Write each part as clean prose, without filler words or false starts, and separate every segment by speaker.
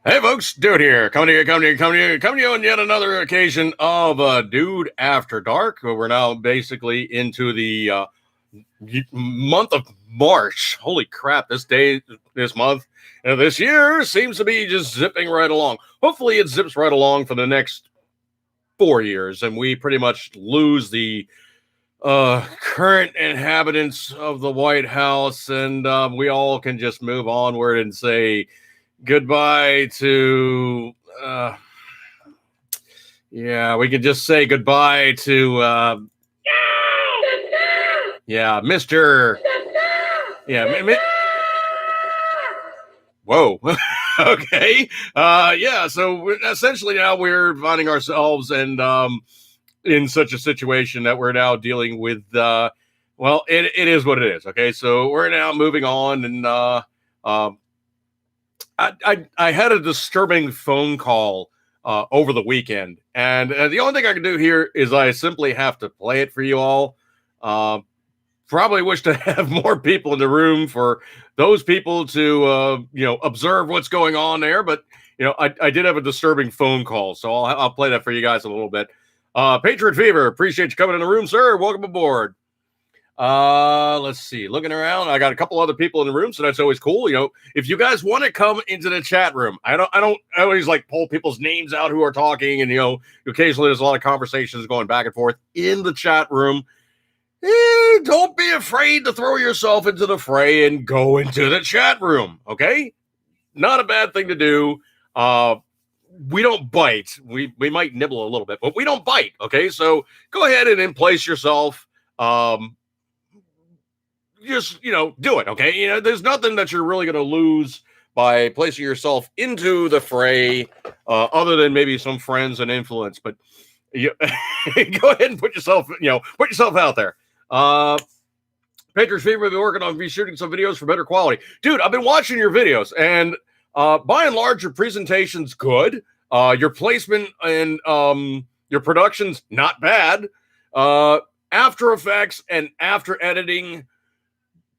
Speaker 1: Hey folks, Dude here, coming to you on yet another occasion of Dude After Dark. We're now basically into the month of March. Holy crap, this month, this year seems to be just zipping right along. Hopefully it zips right along for the next 4 years and we pretty much lose the current inhabitants of the White House and we all can just move onward and say goodbye to we could just say goodbye to Mr. Whoa. Okay. So essentially now we're finding ourselves and in such a situation that we're now dealing with it is what it is. Okay, so we're now moving on and I had a disturbing phone call over the weekend, and the only thing I can do here is I simply have to play it for you all. Probably wish to have more people in the room for those people to observe what's going on there, but I did have a disturbing phone call, so I'll play that for you guys a little bit. Patriot Fever, appreciate you coming in the room, sir. Welcome aboard. Let's see. Looking around, I got a couple other people in the room, so that's always cool. If you guys want to come into the chat room, I always like pull people's names out who are talking, and occasionally there's a lot of conversations going back and forth in the chat room. Don't be afraid to throw yourself into the fray and go into the chat room. Okay, not a bad thing to do. We don't bite. We might nibble a little bit, but we don't bite. Okay, so go ahead and place yourself. Just do it. Okay, there's nothing that you're really going to lose by placing yourself into the fray, other than maybe some friends and influence. But go ahead and put yourself out there. Patriots Fever will be working on reshooting some videos for better quality. Dude, I've been watching your videos, and by and large, your presentation's good. Your placement and your production's not bad. After Effects and after editing,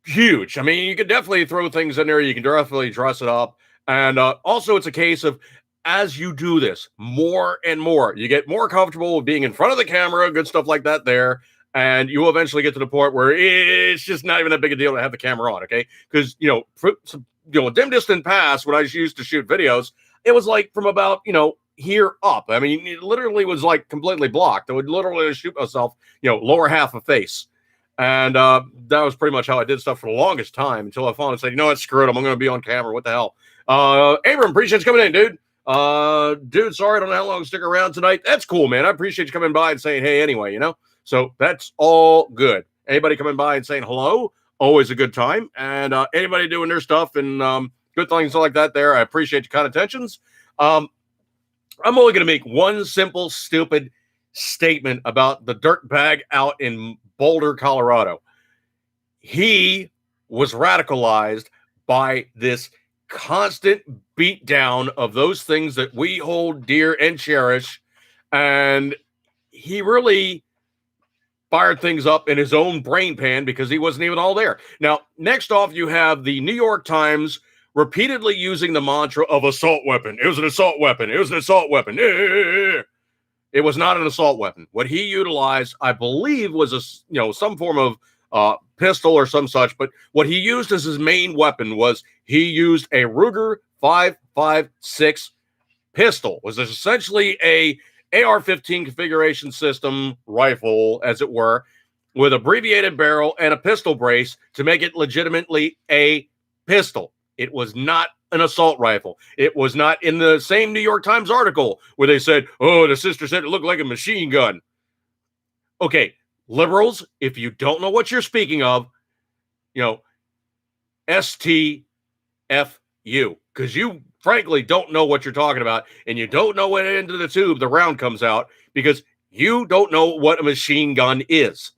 Speaker 1: huge. I mean, you can definitely throw things in there. You can definitely dress it up. And also, it's a case of as you do this more and more, you get more comfortable with being in front of the camera, good stuff like that there. And you will eventually get to the point where it's just not even that big a deal to have the camera on, okay? Because, dim distant past, when I used to shoot videos, it was like from about, here up. I mean, it literally was like completely blocked. I would literally shoot myself, lower half of face. And that was pretty much how I did stuff for the longest time until I finally said, what, screw it. I'm going to be on camera. What the hell? Abram, appreciate you coming in, dude. Dude, sorry, I don't know how long to stick around tonight. That's cool, man. I appreciate you coming by and saying, hey, anyway, So that's all good. Anybody coming by and saying hello, always a good time. And anybody doing their stuff and good things like that there, I appreciate your kind attentions. I'm only going to make one simple, stupid statement about the dirtbag out in Boulder, Colorado. He was radicalized by this constant beatdown of those things that we hold dear and cherish. And he really fired things up in his own brain pan because he wasn't even all there. Now, next off, you have the New York Times repeatedly using the mantra of assault weapon. It was an assault weapon. It was an assault weapon. It was not an assault weapon. What he utilized, I believe, was some form of pistol or some such. But what he used as his main weapon was he used a Ruger 5.56 pistol. It was essentially a AR-15 configuration system rifle, as it were, with abbreviated barrel and a pistol brace to make it legitimately a pistol. It was not an assault rifle. It was not in the same New York Times article where they said, oh, the sister said it looked like a machine gun. Okay, liberals, if you don't know what you're speaking of, STFU, because you frankly don't know what you're talking about, and you don't know when into the tube the round comes out because you don't know what a machine gun is.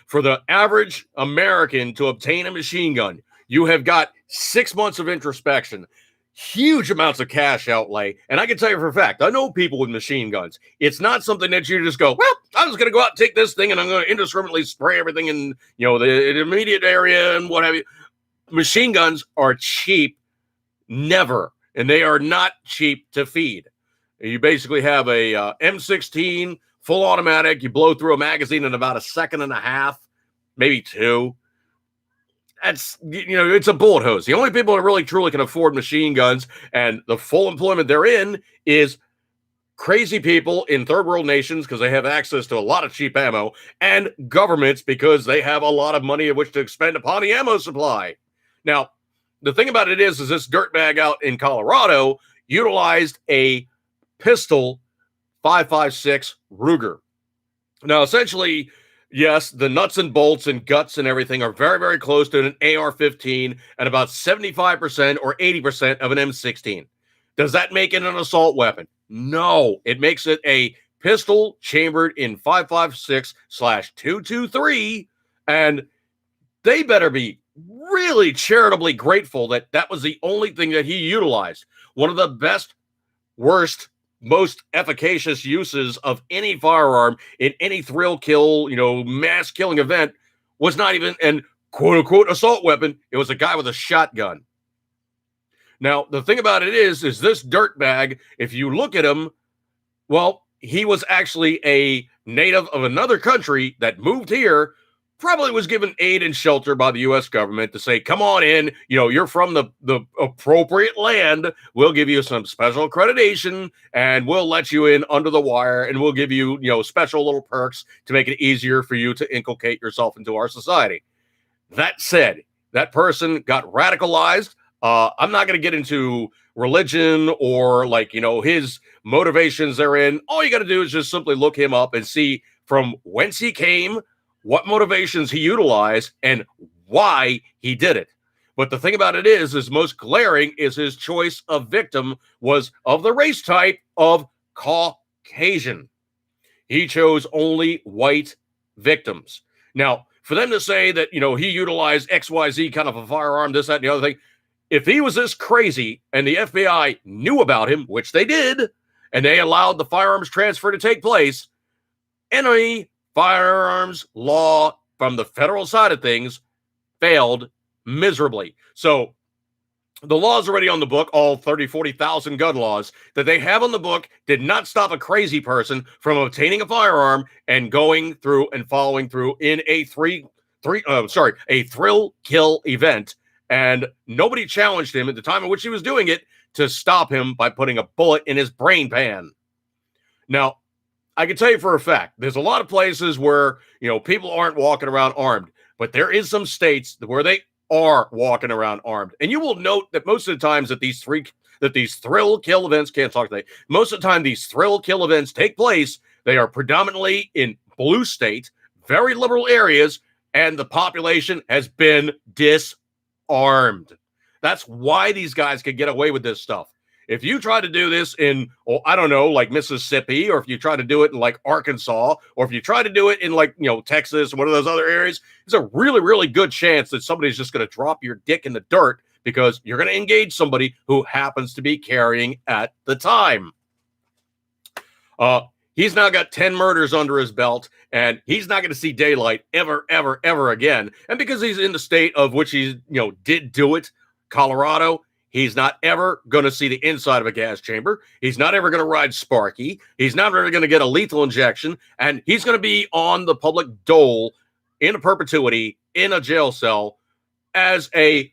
Speaker 1: For the average American to obtain a machine gun, you have got 6 months of introspection, huge amounts of cash outlay. And I can tell you for a fact, I know people with machine guns. It's not something that you just go, well, I'm just going to go out and take this thing and I'm going to indiscriminately spray everything in, the immediate area and what have you. Machine guns are cheap. Never and they are not cheap to feed. You basically have a M16 full automatic. You blow through a magazine in about a second and a half, maybe two. That's, it's a bullet hose. The only people that really truly can afford machine guns and the full employment they're in is crazy people in third world nations because they have access to a lot of cheap ammo, and governments because they have a lot of money of which to expend upon the ammo supply. Now, the thing about it is this dirtbag out in Colorado utilized a pistol 5.56 Ruger. Now, essentially, yes, the nuts and bolts and guts and everything are very, very close to an AR-15 and about 75% or 80% of an M16. Does that make it an assault weapon? No, it makes it a pistol chambered in 5.56/223, and they better be really charitably grateful that that was the only thing that he utilized. One of the best, worst, most efficacious uses of any firearm in any thrill kill, mass killing event was not even an quote unquote assault weapon. It was a guy with a shotgun. Now, the thing about it is this dirtbag, if you look at him, well, he was actually a native of another country that moved here, probably was given aid and shelter by the U.S. government to say, come on in, you're from the appropriate land. We'll give you some special accreditation and we'll let you in under the wire and we'll give you, special little perks to make it easier for you to inculcate yourself into our society. That said, that person got radicalized. I'm not going to get into religion or his motivations therein. All you got to do is just simply look him up and see from whence he came, what motivations he utilized, and why he did it. But the thing about it is most glaring is his choice of victim was of the race type of Caucasian. He chose only white victims. Now, for them to say that, he utilized XYZ kind of a firearm, this, that, and the other thing, if he was this crazy and the FBI knew about him, which they did, and they allowed the firearms transfer to take place, any firearms law from the federal side of things failed miserably. So the laws already on the book, all 30, 40,000 gun laws that they have on the book did not stop a crazy person from obtaining a firearm and going through and following through in a thrill kill event. And nobody challenged him at the time in which he was doing it to stop him by putting a bullet in his brain pan. Now, I can tell you for a fact, there's a lot of places where, people aren't walking around armed, but there is some states where they are walking around armed. And you will note that most of the times that these thrill kill events, most of the time these thrill kill events take place, they are predominantly in blue state, very liberal areas, and the population has been disarmed. That's why these guys could get away with this stuff. If you try to do this in, like Mississippi, or if you try to do it in like Arkansas, or if you try to do it in Texas, or one of those other areas, there's a really, really good chance that somebody's just going to drop your dick in the dirt because you're going to engage somebody who happens to be carrying at the time. He's now got 10 murders under his belt, and he's not going to see daylight ever, ever, ever again. And because he's in the state of which he, did do it, Colorado, he's not ever going to see the inside of a gas chamber. He's not ever going to ride Sparky. He's not ever going to get a lethal injection, and he's going to be on the public dole in a perpetuity in a jail cell as a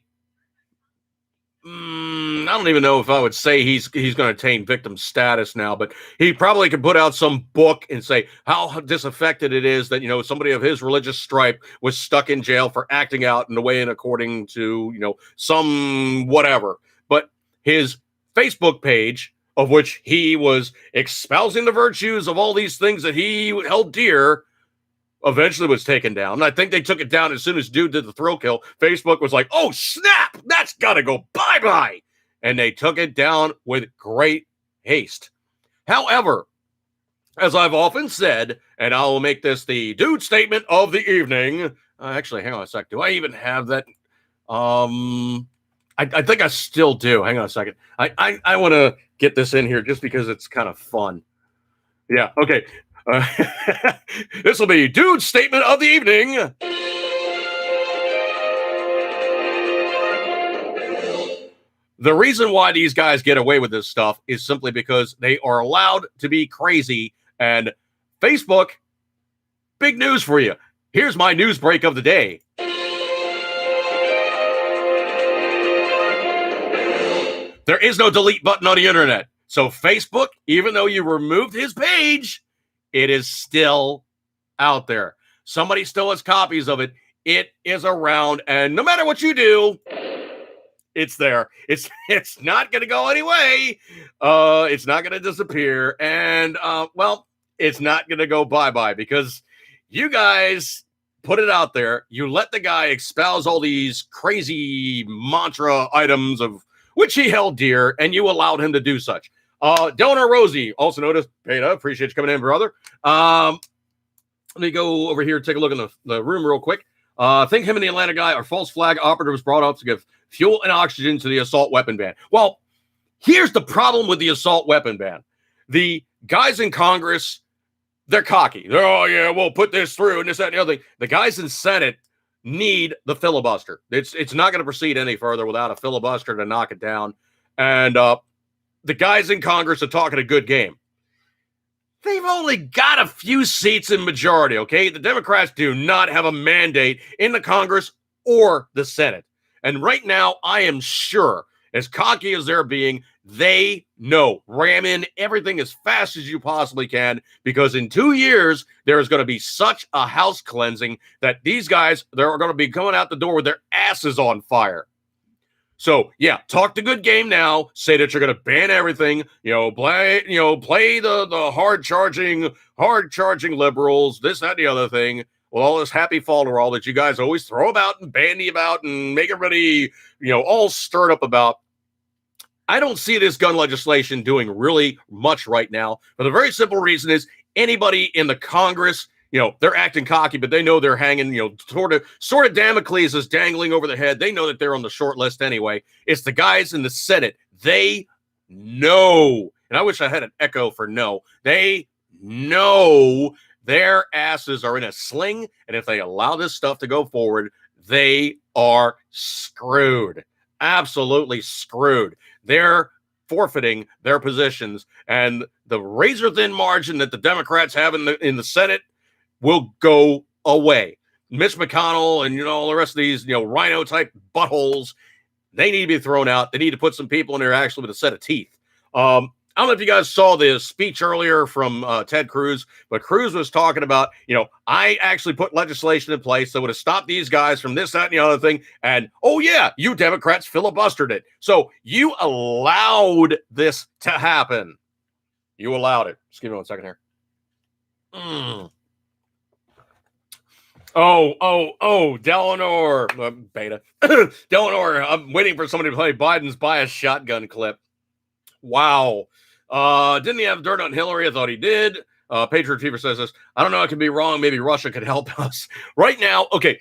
Speaker 1: I don't even know if I would say he's going to attain victim status now, but he probably could put out some book and say how disaffected it is that, somebody of his religious stripe was stuck in jail for acting out in a way and according to, some whatever. But his Facebook page, of which he was espousing the virtues of all these things that he held dear, eventually was taken down. And I think they took it down as soon as dude did the thrill kill. Facebook was like, oh, snap, that's got to go bye-bye. And they took it down with great haste. However, as I've often said, and I will make this the dude statement of the evening. Actually, hang on a sec. Do I even have that? I think I still do. Hang on a second. I want to get this in here just because it's kind of fun. Yeah, okay. This will be dude statement of the evening. The reason why these guys get away with this stuff is simply because they are allowed to be crazy. And Facebook, big news for you. Here's my news break of the day. There is no delete button on the internet. So Facebook, even though you removed his page, it is still out there. Somebody still has copies of it. It is around, and no matter what you do, it's there. It's not going to go anyway. It's not going to disappear, and well, it's not going to go bye-bye because you guys put it out there. You let the guy espouse all these crazy mantra items of which he held dear, and you allowed him to do such. Donor Rosie, also noticed, Beta, appreciate you coming in, brother. Let me go over here and take a look in the room real quick. I think him and the Atlanta guy are false flag operatives brought up to give fuel and oxygen to the assault weapon ban. Well, here's the problem with the assault weapon ban. The guys in Congress, they're cocky. They're, oh, yeah, we'll put this through and this, that, and the other thing. The guys in Senate need the filibuster. It's not going to proceed any further without a filibuster to knock it down. And the guys in Congress are talking a good game. They've only got a few seats in majority, okay? The Democrats do not have a mandate in the Congress or the Senate. And right now, I am sure, as cocky as they're being, they know ram in everything as fast as you possibly can, because in 2 years, there is going to be such a house cleansing that these guys, they're going to be coming out the door with their asses on fire. So, yeah, talk the good game now. Say that you're going to ban everything. Play the hard-charging liberals, this, that, and the other thing. Well, all this happy falderall that you guys always throw about and bandy about and make everybody, all stirred up about. I don't see this gun legislation doing really much right now. For the very simple reason is anybody in the Congress, they're acting cocky, but they know they're hanging, sort of Damocles is dangling over their head. They know that they're on the short list anyway. It's the guys in the Senate. They know, and I wish I had an echo for no. They know their asses are in a sling, and if they allow this stuff to go forward, they are screwed. Absolutely screwed. They're forfeiting their positions, and the razor-thin margin that the Democrats have in the Senate will go away. Mitch McConnell and, all the rest of these, rhino-type buttholes, they need to be thrown out. They need to put some people in there actually with a set of teeth. I don't know if you guys saw the speech earlier from Ted Cruz, but Cruz was talking about, I actually put legislation in place that would have stopped these guys from this, that, and the other thing. And, oh, yeah, you Democrats filibustered it. So you allowed this to happen. You allowed it. Just give me 1 second here. Oh, Delano, Beta. Delano, I'm waiting for somebody to play Biden's bias shotgun clip. Wow. Didn't he have dirt on Hillary? I thought he did. Patriot Fever says this. I don't know. I could be wrong. Maybe Russia could help us right now. Okay.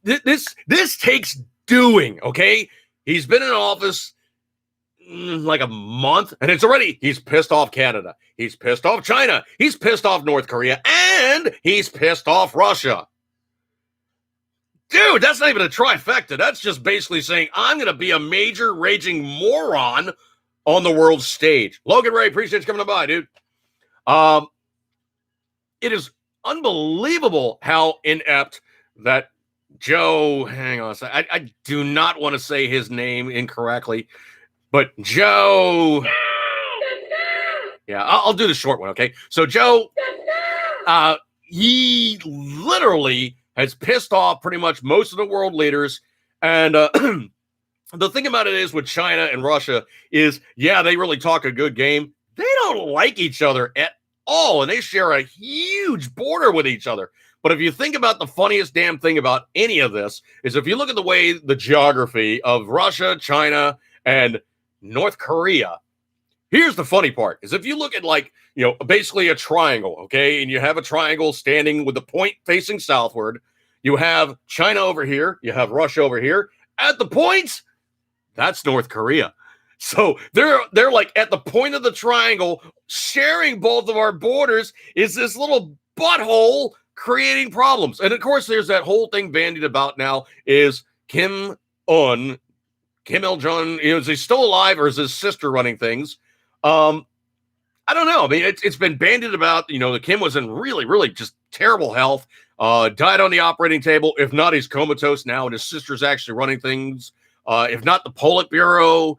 Speaker 1: This takes doing. Okay. He's been in office like a month, and he's pissed off Canada. He's pissed off China. He's pissed off North Korea, and he's pissed off Russia. Dude, that's not even a trifecta. That's just basically saying I'm going to be a major raging moron on the world stage. Logan Ray, appreciate you coming by, dude. It is unbelievable how inept that Joe, hang on a second. I do not want to say his name incorrectly, but Joe. Yeah, I'll do the short one, okay? So Joe, he literally has pissed off pretty much most of the world leaders. And the thing about it is with China and Russia is, yeah, they really talk a good game. They don't like each other at all, and they share a huge border with each other. But if you think about the funniest damn thing about any of this is if you look at the way the geography of Russia, China, and North Korea, here's the funny part is if you look at basically a triangle, okay, and you have a triangle standing with the point facing southward, you have China over here, you have Russia over here. At the point, that's North Korea. So they're like at the point of the triangle, sharing both of our borders is this little butthole creating problems. And of course, there's that whole thing bandied about now is Kim Kim Il Jong, is he still alive or is his sister running things? I don't know. I mean, it's been bandied about. The Kim was in really, really just terrible health. Died on the operating table. If not, he's comatose now, and his sister's actually running things. If not, the Politburo,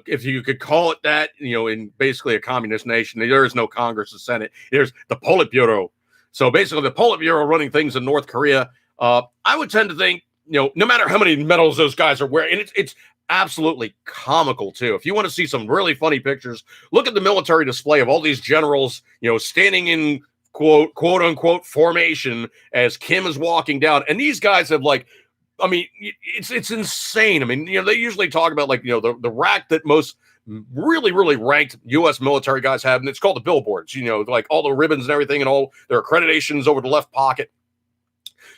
Speaker 1: if you could call it that, in basically a communist nation, there is no Congress or Senate. There's the Politburo. So basically, the Politburo running things in North Korea. I would tend to think, no matter how many medals those guys are wearing, and it's absolutely comical too. If you want to see some really funny pictures, look at the military display of all these generals, standing in quote unquote formation as Kim is walking down. And these guys have it's insane. I mean, they usually talk about the rack that most really, really ranked U.S. military guys have, and it's called the billboards, like all the ribbons and everything and all their accreditations over the left pocket.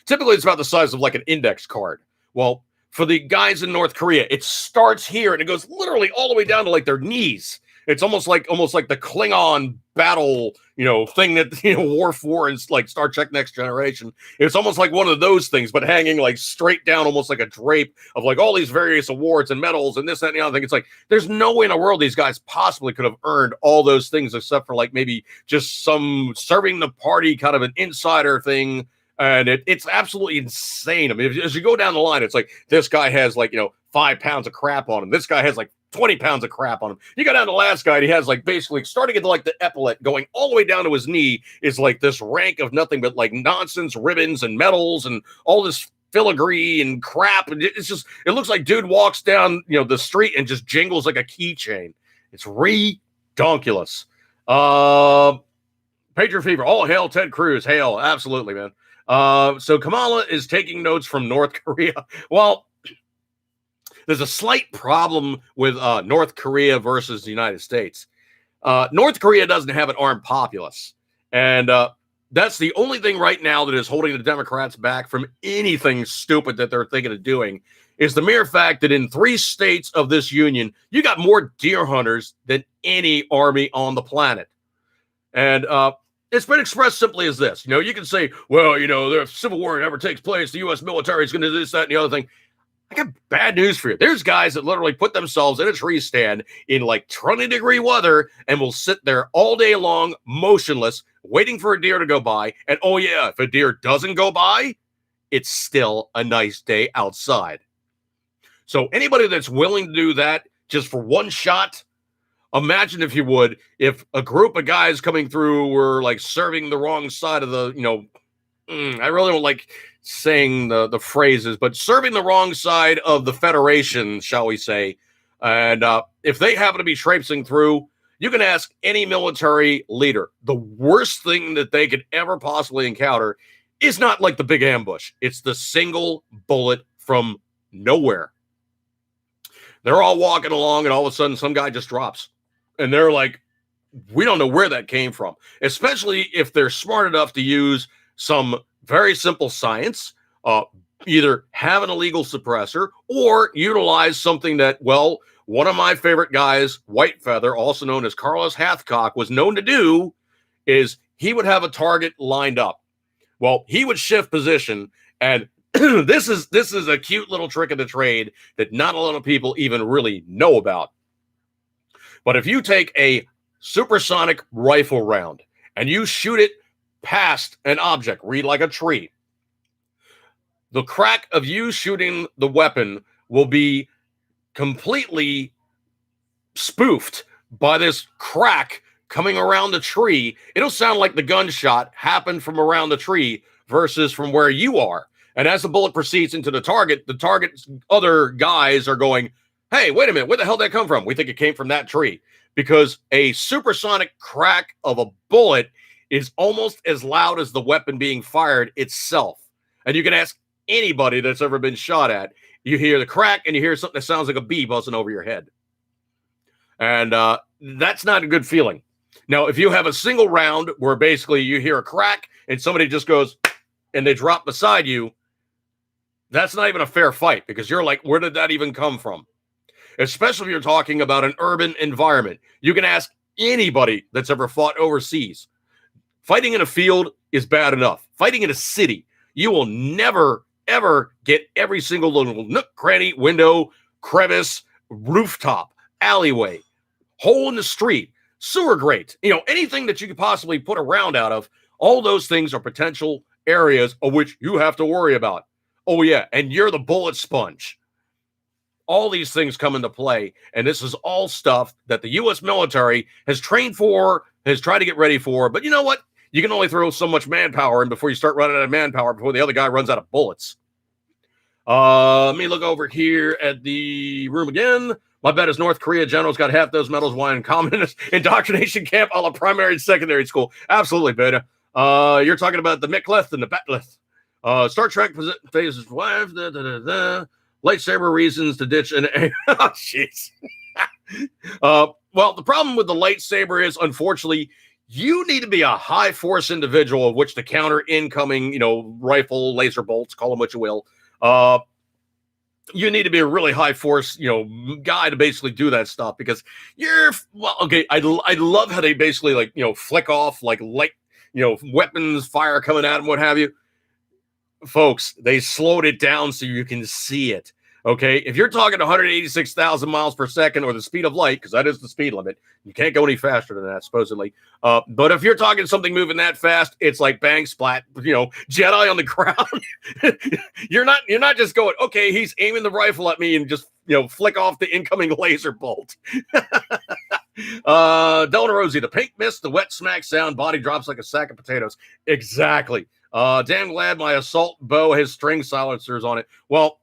Speaker 1: Typically, it's about the size of like an index card. Well, for the guys in North Korea, it starts here and it goes literally all the way down to like their knees. It's almost like the Klingon battle, thing that War 4 and like Star Trek Next Generation. It's almost like one of those things, but hanging like straight down, almost like a drape of like all these various awards and medals and this, that, and the other thing. It's like there's no way in the world these guys possibly could have earned all those things except for like maybe just some serving the party kind of an insider thing. And it's absolutely insane. I mean, as you go down the line, it's like this guy has 5 pounds of crap on him. This guy has like 20 pounds of crap on him. You go down to the last guy, and he has like basically starting at like the epaulet, going all the way down to his knee is like this rank of nothing but like nonsense, ribbons and medals and all this filigree and crap. And it looks like dude walks down the street and just jingles like a keychain. It's redonkulous. Patriot Fever. All hail Ted Cruz. Hail. Absolutely, man. So Kamala is taking notes from North Korea. Well, there's a slight problem with North Korea versus the United States. North Korea doesn't have an armed populace. And that's the only thing right now that is holding the Democrats back from anything stupid that they're thinking of doing is the mere fact that in 3 states of this union, you got more deer hunters than any army on the planet. And it's been expressed simply as this. You can say, well, if Civil War ever takes place, the U.S. military is going to do this, that, and the other thing. I got bad news for you. There's guys that literally put themselves in a tree stand in like 20-degree weather and will sit there all day long, motionless, waiting for a deer to go by. And oh yeah, if a deer doesn't go by, it's still a nice day outside. So anybody that's willing to do that just for one shot, imagine if you would, if a group of guys coming through were like serving the wrong side of the, I really don't like saying the phrases, but serving the wrong side of the Federation, shall we say. And if they happen to be traipsing through, you can ask any military leader. The worst thing that they could ever possibly encounter is not like the big ambush. It's the single bullet from nowhere. They're all walking along and all of a sudden some guy just drops. And they're like, we don't know where that came from, especially if they're smart enough to use some very simple science, either have an illegal suppressor or utilize something that, well, one of my favorite guys, Whitefeather, also known as Carlos Hathcock, was known to do is he would have a target lined up. Well, he would shift position, and this is a cute little trick of the trade that not a lot of people even really know about. But if you take a supersonic rifle round and you shoot it past an object, read like a tree, the crack of you shooting the weapon will be completely spoofed by this crack coming around the tree. It'll sound like the gunshot happened from around the tree versus from where you are. And as the bullet proceeds into the target's other guys are going, hey, wait a minute, where the hell did that come from? We think it came from that tree. Because a supersonic crack of a bullet is almost as loud as the weapon being fired itself. And you can ask anybody that's ever been shot at. You hear the crack and you hear something that sounds like a bee buzzing over your head. And that's not a good feeling. Now, if you have a single round where basically you hear a crack and somebody just goes and they drop beside you, that's not even a fair fight because you're like, where did that even come from? Especially if you're talking about an urban environment. You can ask anybody that's ever fought overseas. Fighting in a field is bad enough. Fighting in a city, you will never, ever get every single little nook, cranny, window, crevice, rooftop, alleyway, hole in the street, sewer grate, anything that you could possibly put a round out of, all those things are potential areas of which you have to worry about. Oh, yeah, and you're the bullet sponge. All these things come into play, and this is all stuff that the U.S. military has trained for, has tried to get ready for, but you know what? You can only throw so much manpower in before you start running out of manpower before the other guy runs out of bullets. Let me look over here at the room again. My bet is North Korea generals got half those medals won in communist indoctrination camp a la primary and secondary school. Absolutely, Beta. You're talking about the Micleth and the Betleth. Star Trek phases 5. Lightsaber reasons to ditch an... oh, jeez. Well, the problem with the lightsaber is, unfortunately, you need to be a high force individual of which to counter incoming, rifle, laser bolts, call them what you will. You need to be a really high force, guy to basically do that stuff because okay. I love how they basically flick off like light, weapons fire coming at them, what have you. Folks, they slowed it down so you can see it. Okay, if you're talking 186,000 miles per second or the speed of light, because that is the speed limit, you can't go any faster than that, supposedly. But if you're talking something moving that fast, it's like bang, splat, Jedi on the ground. You're not just going, okay, he's aiming the rifle at me and just, flick off the incoming laser bolt. Delta Rosie, the pink mist, the wet smack sound, body drops like a sack of potatoes. Exactly. Damn glad my assault bow has string silencers on it. Well,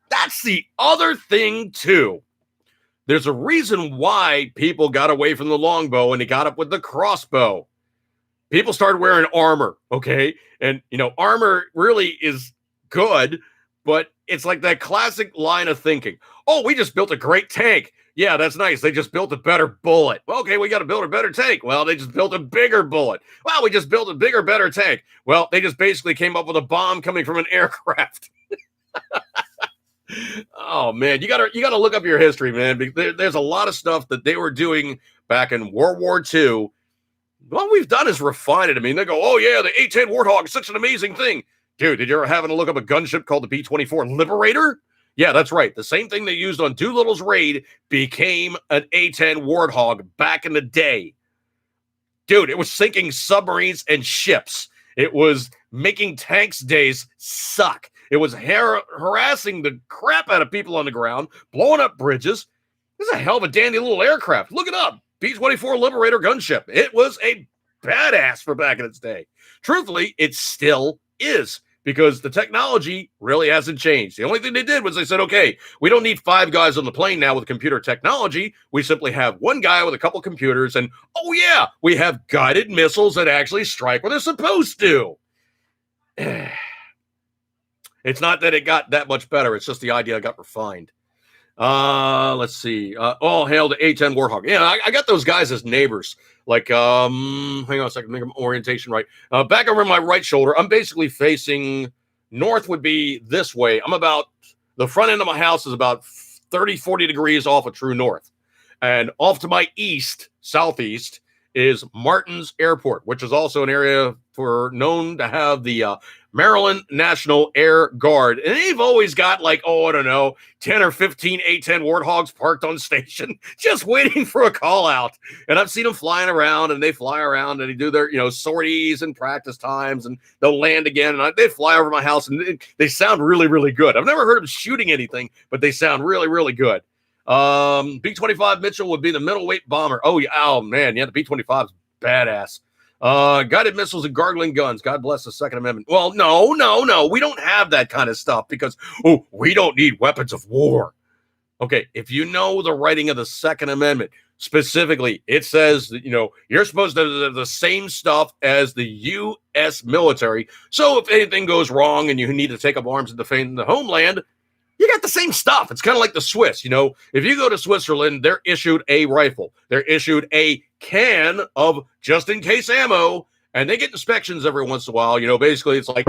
Speaker 1: that's the other thing, too. There's a reason why people got away from the longbow and they got up with the crossbow. People started wearing armor, okay? And, armor really is good, but it's like that classic line of thinking. Oh, we just built a great tank. Yeah, that's nice. They just built a better bullet. Well, okay, we got to build a better tank. Well, they just built a bigger bullet. Well, we just built a bigger, better tank. Well, they just basically came up with a bomb coming from an aircraft. Oh man, you gotta look up your history, man. There's a lot of stuff that they were doing back in World War II. What we've done is refine it. I mean, they go, "Oh yeah, the A-10 Warthog is such an amazing thing." Dude, did you ever happen to look up a gunship called the B-24 Liberator? Yeah, that's right. The same thing they used on Doolittle's raid became an A-10 Warthog back in the day. Dude, it was sinking submarines and ships. It was making tanks days suck. It was harassing the crap out of people on the ground, blowing up bridges. This is a hell of a dandy little aircraft. Look it up. B-24 Liberator gunship. It was a badass for back in its day. Truthfully, it still is because the technology really hasn't changed. The only thing they did was they said, okay, we don't need 5 guys on the plane now with computer technology. We simply have one guy with a couple computers. And, oh, yeah, we have guided missiles that actually strike where they're supposed to. It's not that it got that much better. It's just the idea got refined. Let's see. All hail to A-10 Warthog. Yeah, I got those guys as neighbors. Like, hang on a second, make them orientation right. Back over my right shoulder, I'm basically facing north would be this way. The front end of my house is about 30, 40 degrees off of true north. And off to my east, southeast, is Martins Airport, which is also an area known to have the Maryland National Air Guard. And they've always got 10 or 15 A-10 Warthogs parked on station, just waiting for a call out. And I've seen them flying around, and they fly around, and they do their, sorties and practice times, and they'll land again. And they fly over my house, and they sound really, really good. I've never heard them shooting anything, but they sound really, really good. B-25 Mitchell would be the middleweight bomber. Oh, yeah. Oh, man. Yeah, the B-25 is badass. Guided missiles and gargling guns. God bless the Second Amendment. Well, no. We don't have that kind of stuff because, we don't need weapons of war. Okay, if you know the writing of the Second Amendment, specifically, it says that, you're supposed to do the same stuff as the U.S. military. So if anything goes wrong and you need to take up arms and defend the homeland, you got the same stuff. It's kind of like the Swiss, If you go to Switzerland, they're issued a rifle. They're issued a can of just-in-case ammo, and they get inspections every once in a while. Basically, it's like,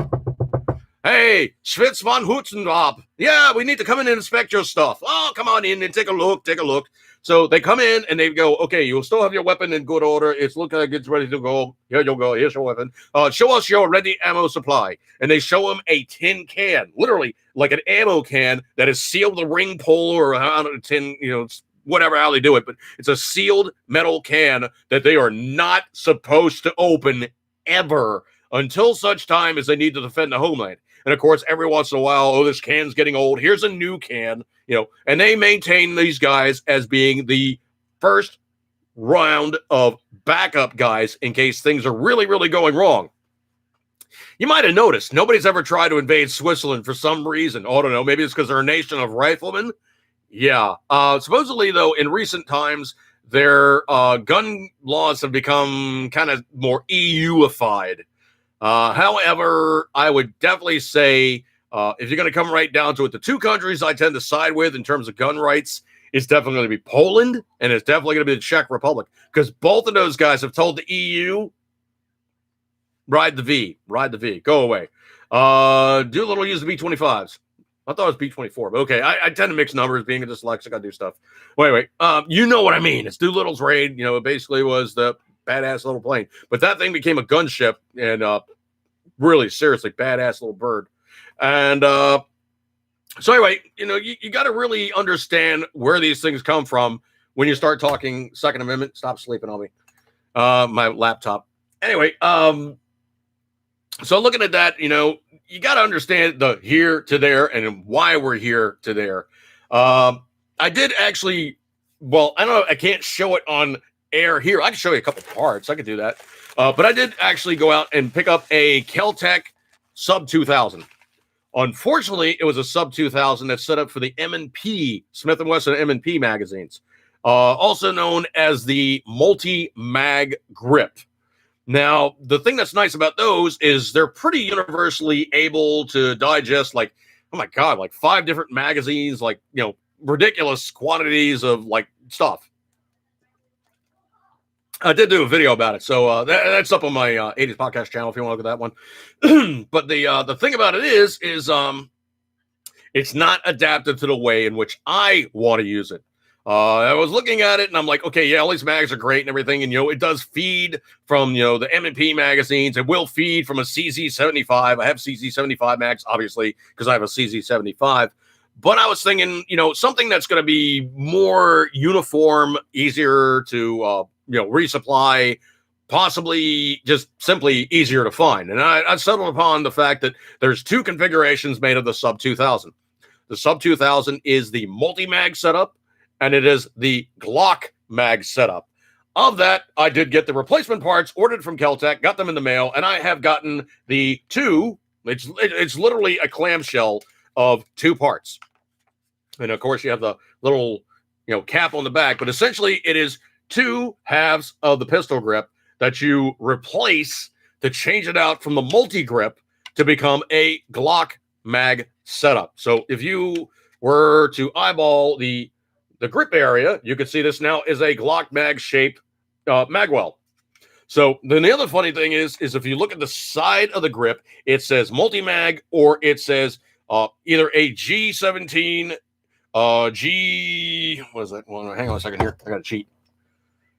Speaker 1: hey, Schwitz von Hutzenbab. Yeah, we need to come in and inspect your stuff. Oh, come on in and take a look. So they come in and they go, okay, you'll still have your weapon in good order. It's looking like it's ready to go. Here you go. Here's your weapon. Show us your ready ammo supply. And they show him a tin can, literally like an ammo can that is sealed with a ring pull or a tin, whatever how they do it. But it's a sealed metal can that they are not supposed to open ever until such time as they need to defend the homeland. And of course, every once in a while, oh, this can's getting old. Here's a new can, and they maintain these guys as being the first round of backup guys in case things are really, really going wrong. You might have noticed nobody's ever tried to invade Switzerland for some reason. Oh, I don't know. Maybe it's because they're a nation of riflemen. Yeah. Supposedly, though, in recent times, their gun laws have become kind of more EU-ified. However, I would definitely say if you're going to come right down to it, the two countries I tend to side with in terms of gun rights is definitely going to be Poland, and it's definitely going to be the Czech Republic, because both of those guys have told the EU, ride the V, go away. Doolittle used the B-25s. I thought it was B-24, but okay. I tend to mix numbers. Being a dyslexic, I do stuff. Wait. You know what I mean. It's Doolittle's raid. It basically was the badass little plane. But that thing became a gunship and really, seriously, badass little bird. And so anyway, you got to really understand where these things come from when you start talking Second Amendment. Stop sleeping on me. My laptop. Anyway, so looking at that, you got to understand the here to there and why we're here to there. I did actually, well, I don't know, I can't show it on air here. I can show you a couple parts. I could do that. But I did actually go out and pick up a Keltec Sub 2000. Unfortunately, it was a Sub 2000 that's set up for the M&P, Smith & Wesson M&P magazines, also known as the Multi-Mag Grip. Now, the thing that's nice about those is they're pretty universally able to digest, like, oh my God, like 5 different magazines, like, ridiculous quantities of, like, stuff. I did do a video about it, so that's up on my 80s podcast channel if you want to look at that one. But the thing about it is it's not adapted to the way in which I want to use it. I was looking at it and I'm like, okay, yeah, all these mags are great and everything, and it does feed from the M&P magazines. It will feed from a CZ75. I have CZ75 mags, obviously, because I have a CZ75. But I was thinking, something that's going to be more uniform, easier to resupply, possibly just simply easier to find. And I settled upon the fact that there's 2 configurations made of the Sub 2000. The Sub 2000 is the multi-mag setup, and it is the Glock mag setup. Of that, I did get the replacement parts ordered from Keltec, got them in the mail, and I have gotten the 2. It's literally a clamshell of 2 parts. And of course, you have the little cap on the back, but essentially it is 2 halves of the pistol grip that you replace to change it out from the multi-grip to become a Glock mag setup. So if you were to eyeball the grip area, you can see this now is a Glock mag shaped magwell. So then the other funny thing is if you look at the side of the grip, it says multi-mag or it says either a G17, what is that? Well, hang on a second here. I got to cheat.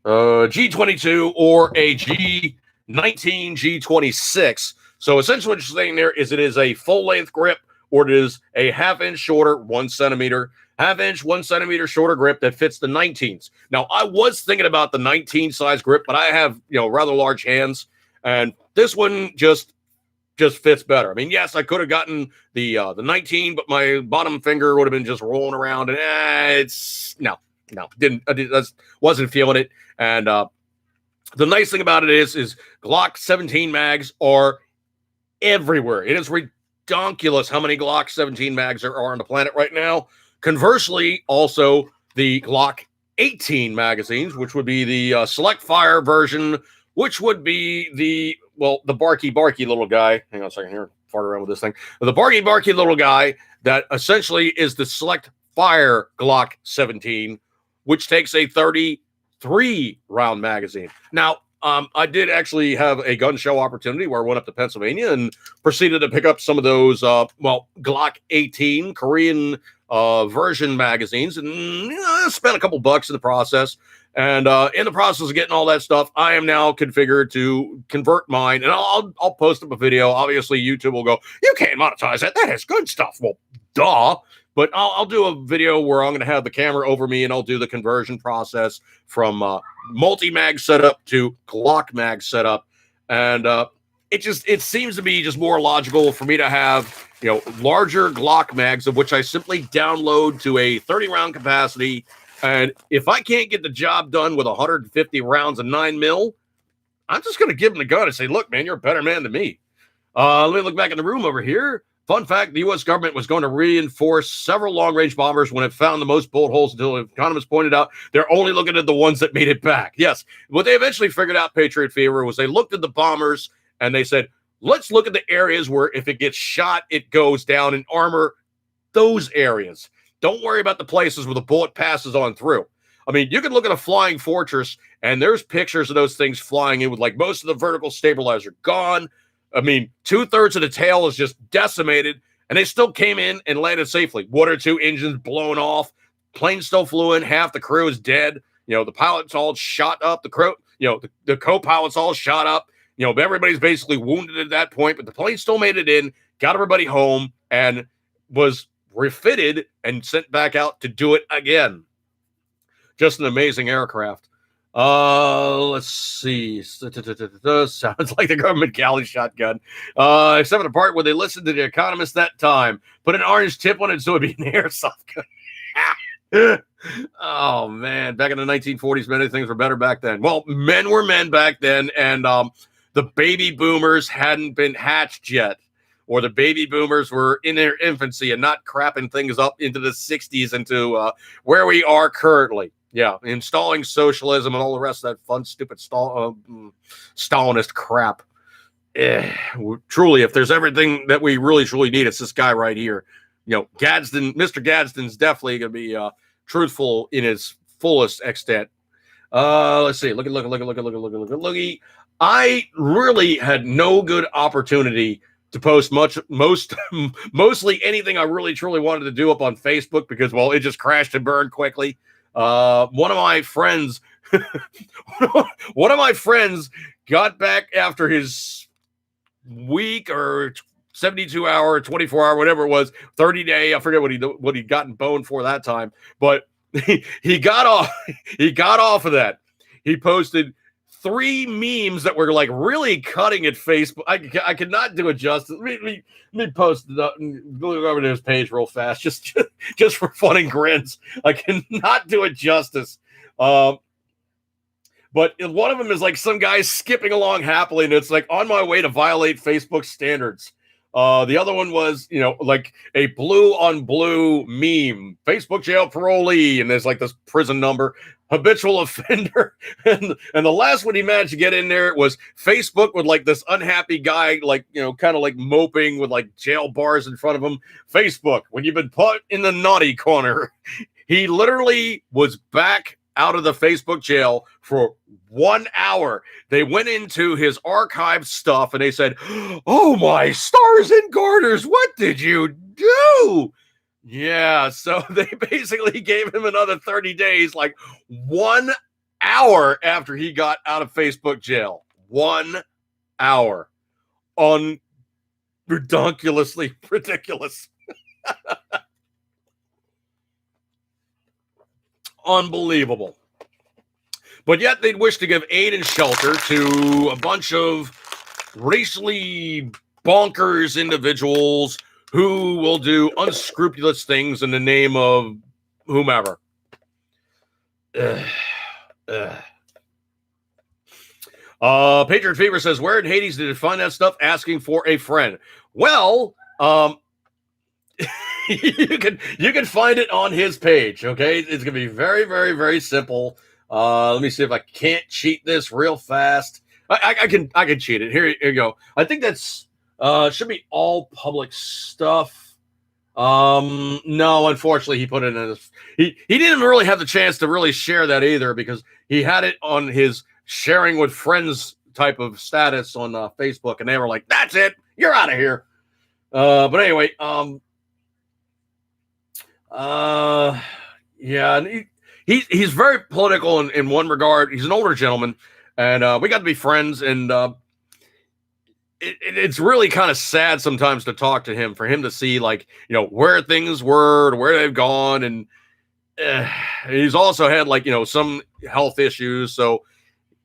Speaker 1: G22 or a G19, G26. So essentially what you're saying there is it is a full length grip or it is a half-inch shorter, 1 centimeter, half-inch, 1 centimeter shorter grip that fits the 19s. Now, I was thinking about the 19 size grip, but I have, rather large hands, and this one just fits better. I mean, yes, I could have gotten the 19, but my bottom finger would have been just rolling around, and wasn't feeling it. And the nice thing about it is Glock 17 mags are everywhere. It is ridiculous how many Glock 17 mags there are on the planet right now. Conversely, also the Glock 18 magazines, which would be the select fire version, which would be the barky little guy. Hang on a second here, fart around with this thing. The barky little guy that essentially is the select fire Glock 17, which takes a 33 round magazine. Now, I did actually have a gun show opportunity where I went up to Pennsylvania and proceeded to pick up some of those, Glock 18 Korean version magazines, and I spent a couple bucks in the process. And in the process of getting all that stuff, I am now configured to convert mine, and I'll post up a video. Obviously, YouTube will go, "You can't monetize that. That is good stuff." Well, duh. But I'll do a video where I'm going to have the camera over me, and I'll do the conversion process from multi-mag setup to Glock mag setup, and it seems to be just more logical for me to have larger Glock mags, of which I simply download to a 30-round capacity. And if I can't get the job done with 150 rounds of 9mm, I'm just going to give him the gun and say, "Look, man, you're a better man than me." Let me look back in the room over here. Fun fact, the U.S. government was going to reinforce several long-range bombers when it found the most bullet holes until economists pointed out they're only looking at the ones that made it back. Yes, what they eventually figured out, Patriot Fever, was they looked at the bombers and they said, let's look at the areas where if it gets shot, it goes down, and armor those areas. Don't worry about the places where the bullet passes on through. I mean, you can look at a flying fortress, and there's pictures of those things flying in with like most of the vertical stabilizer gone. I mean, 2/3 of the tail is just decimated, and they still came in and landed safely. 1 or 2 engines blown off. Plane still flew in. Half the crew is dead. The pilot's all shot up. The crew, the co-pilot's all shot up. Everybody's basically wounded at that point, but the plane still made it in, got everybody home, and was refitted and sent back out to do it again. Just an amazing aircraft. Let's see. Sounds like the government galley shotgun. Except for the part where they listened to the economist that time. Put an orange tip on it so it'd be an airsoft gun. Oh, man. Back in the 1940s, many things were better back then. Well, men were men back then, and the baby boomers hadn't been hatched yet. Or the baby boomers were in their infancy and not crapping things up into the 60s into where we are currently. Yeah, installing socialism and all the rest of that fun, stupid Stalinist crap. Truly, if there's everything that we really, truly need, it's this guy right here. Gadsden, Mr. Gadsden's definitely going to be truthful in his fullest extent. Let's see. Looky. I really had no good opportunity to post mostly anything I really truly wanted to do up on Facebook because, well, it just crashed and burned quickly. One of my friends got back after his week or 72-hour, 24-hour, whatever it was, 30-day. I forget what he'd gotten boned for that time, but he got off of that. He posted 3 memes that were like really cutting at Facebook. I could not do it justice. Let me post it up and go over to his page real fast, just for fun and grins. I cannot do it justice. But one of them is like some guy skipping along happily, and it's like on my way to violate Facebook standards. The other one was, like a blue on blue meme, Facebook jail parolee, and there's like this prison number, habitual offender. And the last one he managed to get in there was Facebook with like this unhappy guy, like, kind of like moping with like jail bars in front of him. Facebook, when you've been put in the naughty corner. He literally was back out of the Facebook jail for 1 hour. They went into his archived stuff and they said, "Oh my stars and garters, what did you do?" Yeah, so they basically gave him another 30 days, like 1 hour after he got out of Facebook jail. 1 hour. Ridiculously ridiculous. Unbelievable. But yet they'd wish to give aid and shelter to a bunch of racially bonkers individuals who will do unscrupulous things in the name of whomever. Patriot Fever says, "Where in Hades did you find that stuff? Asking for a friend." Well, you can find it on his page. Okay, it's gonna be very, very, very simple. Let me see if I can't cheat this real fast. I can cheat it. Here you go. I think that's should be all public stuff. No, unfortunately, he put it in his. He didn't really have the chance to really share that either because he had it on his sharing with friends type of status on Facebook, and they were like, "That's it, you're out of here." But anyway, Uh, yeah, and he's very political in one regard. He's an older gentleman, and we got to be friends. And it's really kind of sad sometimes to talk to him, for him to see, like, where things were, to where they've gone, and uh, he's also had, like, some health issues. So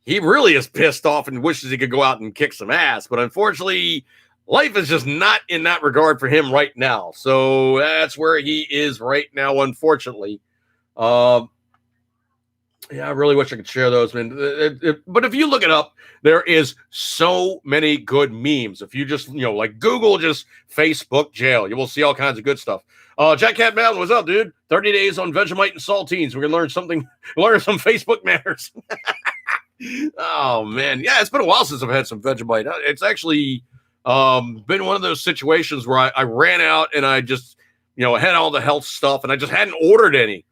Speaker 1: he really is pissed off and wishes he could go out and kick some ass. But unfortunately, life is just not in that regard for him right now. So that's where he is right now, unfortunately. Uh, yeah, I really wish I could share those, man. But if you look it up, there is so many good memes. If you just, like, Google just Facebook jail, you will see all kinds of good stuff. Jack Cat Mountain, what's up, dude? 30 days on Vegemite and saltines. We're gonna learn something, learn some Facebook manners. Oh man, yeah, it's been a while since I've had some Vegemite. It's actually been one of those situations where I ran out and I just, had all the health stuff and I just hadn't ordered any.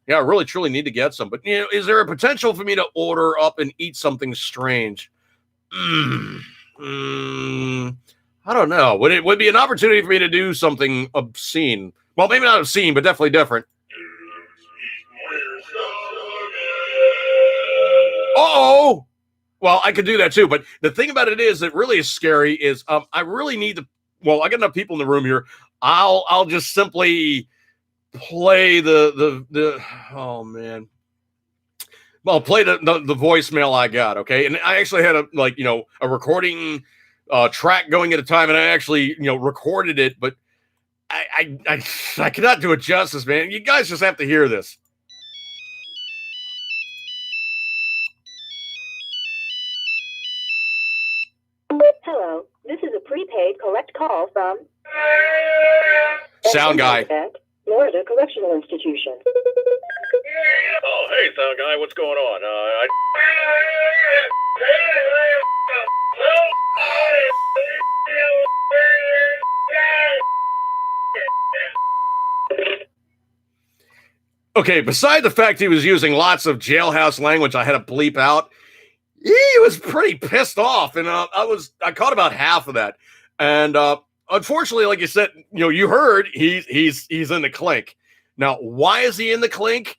Speaker 1: Yeah, I really truly need to get some. But is there a potential for me to order up and eat something strange? I don't know. Would be an opportunity for me to do something obscene? Well, maybe not obscene, but definitely different. Oh, well, I could do that too. But the thing about it is, that really is scary. Is I really need to. Well, I got enough people in the room here. I'll just simply play the. Oh man. Well, play the voicemail I got. Okay, and I actually had a recording track going at a time, and I actually recorded it, but I cannot do it justice, man. You guys just have to hear this.
Speaker 2: Hello, this is a prepaid collect call from
Speaker 1: Sound Guy.
Speaker 2: Florida Correctional Institution.
Speaker 1: Oh, hey, Sound Guy, what's going on? Okay, beside the fact he was using lots of jailhouse language I had to bleep out, he was pretty pissed off, and I caught about half of that, and unfortunately, like you said, you heard he's in the clink. Now, why is he in the clink?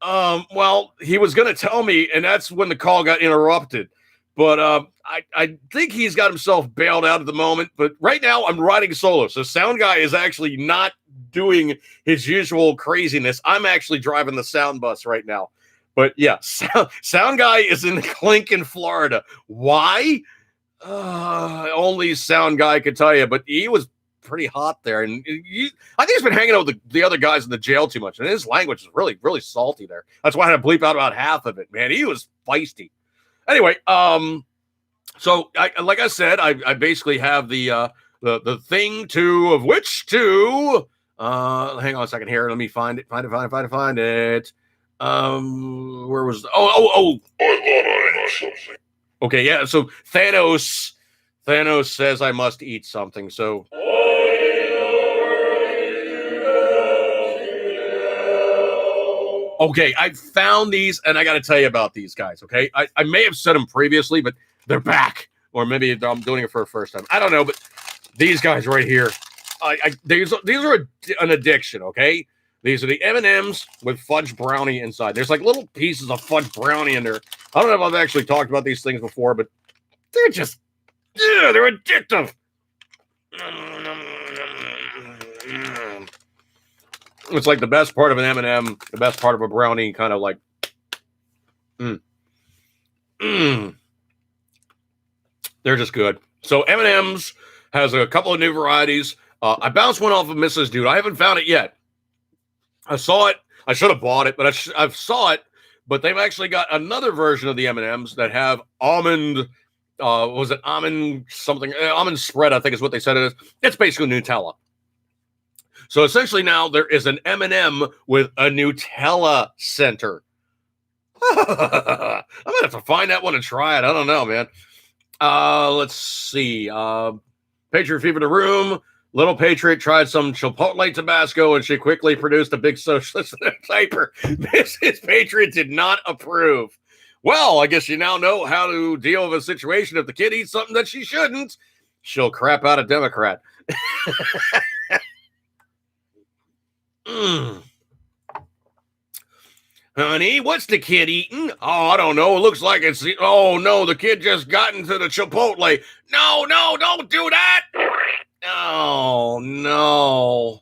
Speaker 1: Well, he was going to tell me, and that's when the call got interrupted. But I think he's got himself bailed out at the moment. But right now, I'm riding solo, so Sound Guy is actually not doing his usual craziness. I'm actually driving the sound bus right now. But yeah, sound Guy is in the clink in Florida. Why? Only Sound Guy could tell you. But he was pretty hot there, and I think he's been hanging out with the other guys in the jail too much, and his language is really, really salty there. That's why I had to bleep out about half of it. Man, he was feisty. Anyway, so like I said, I basically have the thing to of which to. Hang on a second here. Let me find it. Find it. Where was the, oh. Okay, yeah. So Thanos says I must eat something. So. Okay, I found these, and I got to tell you about these guys, okay? I may have said them previously, but they're back. Or maybe I'm doing it for the first time. I don't know, but these guys right here, these are an addiction, okay? These are the M&Ms with fudge brownie inside. There's like little pieces of fudge brownie in there. I don't know if I've actually talked about these things before, but they're just, they're addictive. It's like the best part of an M&M, the best part of a brownie, kind of like, They're just good. So M&M's has a couple of new varieties. I bounced one off of Mrs. Dude. I haven't found it yet. I saw it. I should have bought it, but I saw it. But they've actually got another version of the M&M's that have almond. Was it almond something? Almond spread, I think is what they said it is. It's basically Nutella. So essentially now there is an M&M with a Nutella center. I'm going to have to find that one and try it. I don't know, man. Let's see. Patriot Fever in the room. Little Patriot tried some Chipotle Tabasco and she quickly produced a big socialist in a diaper. Mrs. Patriot did not approve. Well, I guess you now know how to deal with a situation. If the kid eats something that she shouldn't, she'll crap out a Democrat. Mm. Honey, what's the kid eating? Oh, I don't know. It looks like it's. Oh, no, the kid just got into the Chipotle. No, don't do that. Oh, no.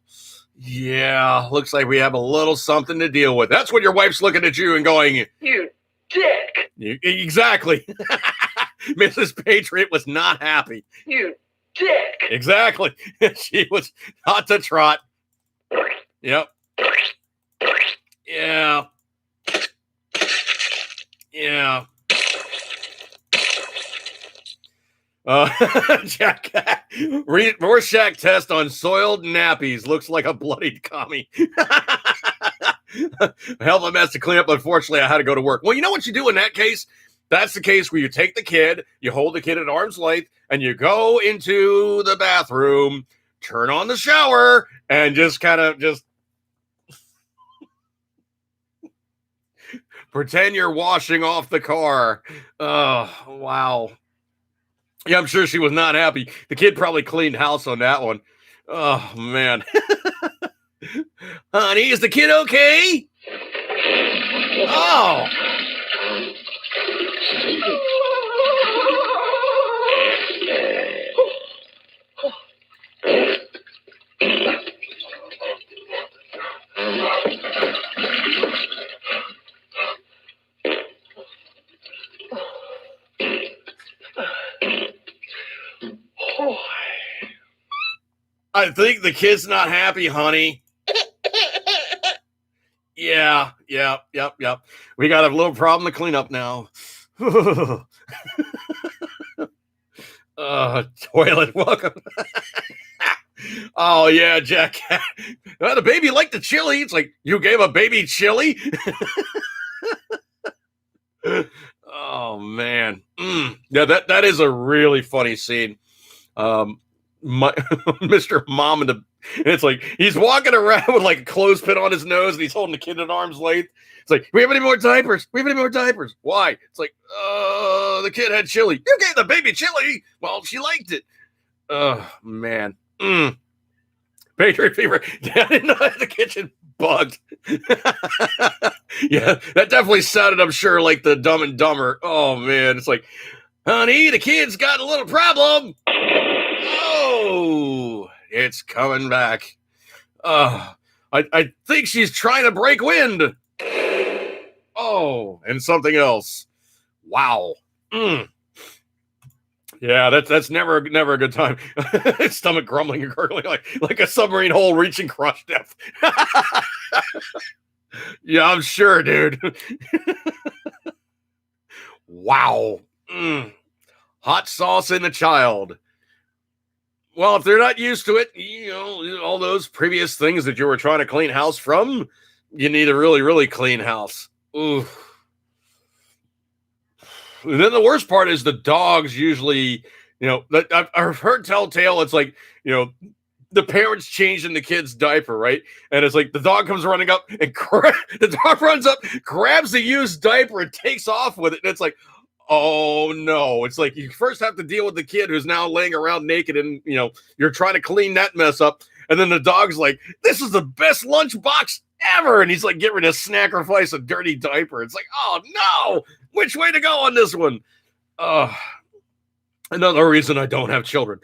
Speaker 1: Yeah, looks like we have a little something to deal with. That's when your wife's looking at you and going,
Speaker 3: You dick!
Speaker 1: Exactly. Mrs. Patriot was not happy.
Speaker 3: You dick!
Speaker 1: Exactly. She was hot to trot. Yep. Yeah. Yeah. Jack, Rorschach test on soiled nappies. Looks like a bloodied commie. Hell of a mess to clean up. Unfortunately, I had to go to work. Well, you know what you do in that case? That's the case where you take the kid, you hold the kid at arm's length, and you go into the bathroom, turn on the shower, and just kind of pretend you're washing off the car. Oh, wow. Yeah, I'm sure she was not happy. The kid probably cleaned house on that one. Oh, man. Honey, is the kid okay? Oh. I think the kid's not happy, honey. Yeah. We got a little problem to clean up now. Toilet, welcome. Oh, yeah, Jack. The baby liked the chili. It's like, you gave a baby chili? Oh, man. Yeah, that is a really funny scene. Mr. Mom and it's like he's walking around with like a clothespin on his nose and he's holding the kid at arm's length. It's like, we have any more diapers? Why? It's like, the kid had chili. You gave the baby chili. Well, she liked it. Oh, man. Patriot fever. Dad in the kitchen bugged. Yeah, that definitely sounded, I'm sure, like the Dumb and Dumber. Oh, man. It's like, honey, the kid's got a little problem. Oh, it's coming back. I think she's trying to break wind. Oh, and something else. Wow. Yeah, that's never a good time. Stomach grumbling and gurgling like a submarine hole reaching crush depth. Yeah, I'm sure, dude. Wow. Hot sauce in the child. Well, if they're not used to it, you know, all those previous things that you were trying to clean house from, you need a really, really clean house. Ooh. And then the worst part is the dogs usually, you know, I've heard telltale. It's like, you know, the parents changing the kid's diaper, right? And it's like the dog comes running up and the dog runs up, grabs the used diaper and takes off with it. And it's like, oh no. It's like you first have to deal with the kid who's now laying around naked and, you know, you're trying to clean that mess up. And then the dog's like, this is the best lunchbox ever. And he's like, get rid of sacrifice a dirty diaper. It's like, oh no, which way to go on this one? Another reason I don't have children.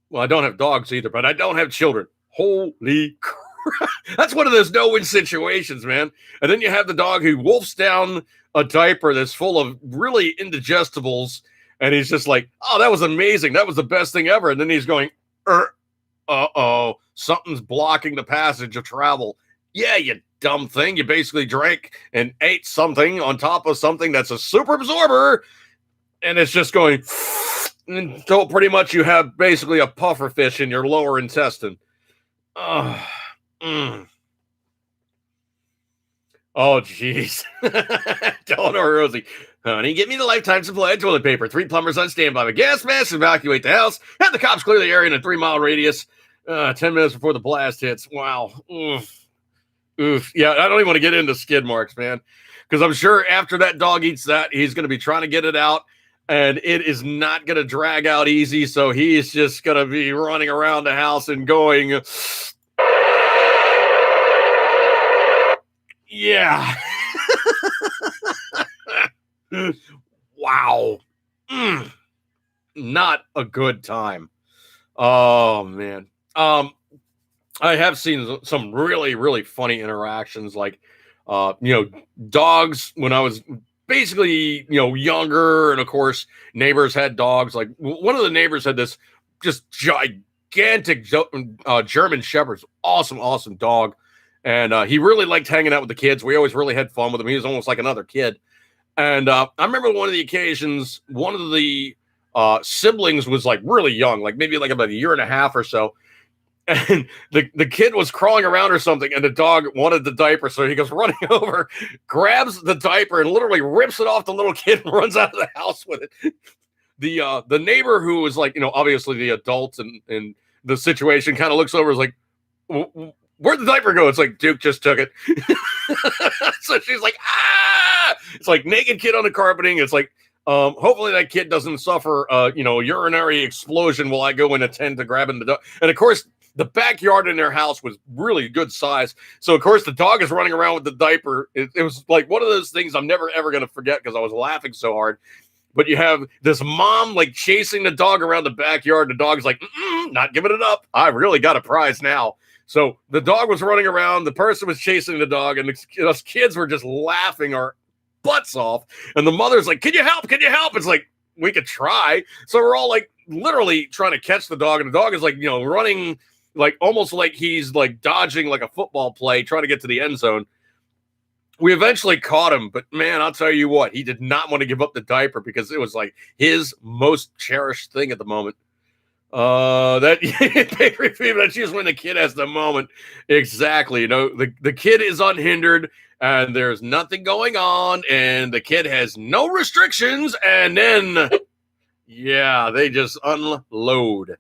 Speaker 1: Well, I don't have dogs either, but I don't have children. Holy crap. That's one of those no-win situations, man. And then you have the dog who wolfs down a diaper that's full of really indigestibles. And he's just like, oh, that was amazing. That was the best thing ever. And then he's going, uh-oh, something's blocking the passage of travel. Yeah, you dumb thing. You basically drank and ate something on top of something that's a super absorber. And it's just going until pretty much you have basically a puffer fish in your lower intestine. Oh, jeez. Eleanor Rosie. Honey, get me the lifetime supply of toilet paper. 3 plumbers on standby with gas masks. Evacuate the house. Have the cops clear the area in a 3-mile radius. 10 minutes before the blast hits. Wow. Oof. Yeah, I don't even want to get into skid marks, man. Because I'm sure after that dog eats that, he's going to be trying to get it out. And it is not going to drag out easy. So he's just going to be running around the house and going, Yeah. Wow. Mm, not a good time. Oh man. I have seen some really, really funny interactions, like, you know, dogs when I was basically, younger, and of course, neighbors had dogs. Like one of the neighbors had this just gigantic German Shepherd, awesome, awesome dog, and he really liked hanging out with the kids. We always really had fun with him. He was almost like another kid. And I remember one of the occasions, one of the siblings was like really young, like maybe like about a year and a half or so, and the kid was crawling around or something, and the dog wanted the diaper, so he goes running over, grabs the diaper, and literally rips it off the little kid and runs out of the house with it. The neighbor, who was like, obviously the adult in the situation, kind of looks over, is like, where'd the diaper go? It's like, Duke just took it. So she's like, ah! It's like naked kid on the carpeting. It's like, hopefully that kid doesn't suffer urinary explosion while I go and attend to grabbing the dog. And of course, the backyard in their house was really good size. So of course the dog is running around with the diaper. It was like one of those things I'm never ever going to forget, because I was laughing so hard. But you have this mom like chasing the dog around the backyard. The dog's like, not giving it up. I really got a prize now. So the dog was running around. The person was chasing the dog, and us kids were just laughing our butts off. And the mother's like, can you help? Can you help? It's like, we could try. So we're all like literally trying to catch the dog. And the dog is like, running like almost like he's like dodging like a football play, trying to get to the end zone. We eventually caught him, but man, I'll tell you what, he did not want to give up the diaper, because it was like his most cherished thing at the moment. That's just when the kid has the moment. Exactly. The kid is unhindered, and there's nothing going on, and the kid has no restrictions, and then yeah, they just unload.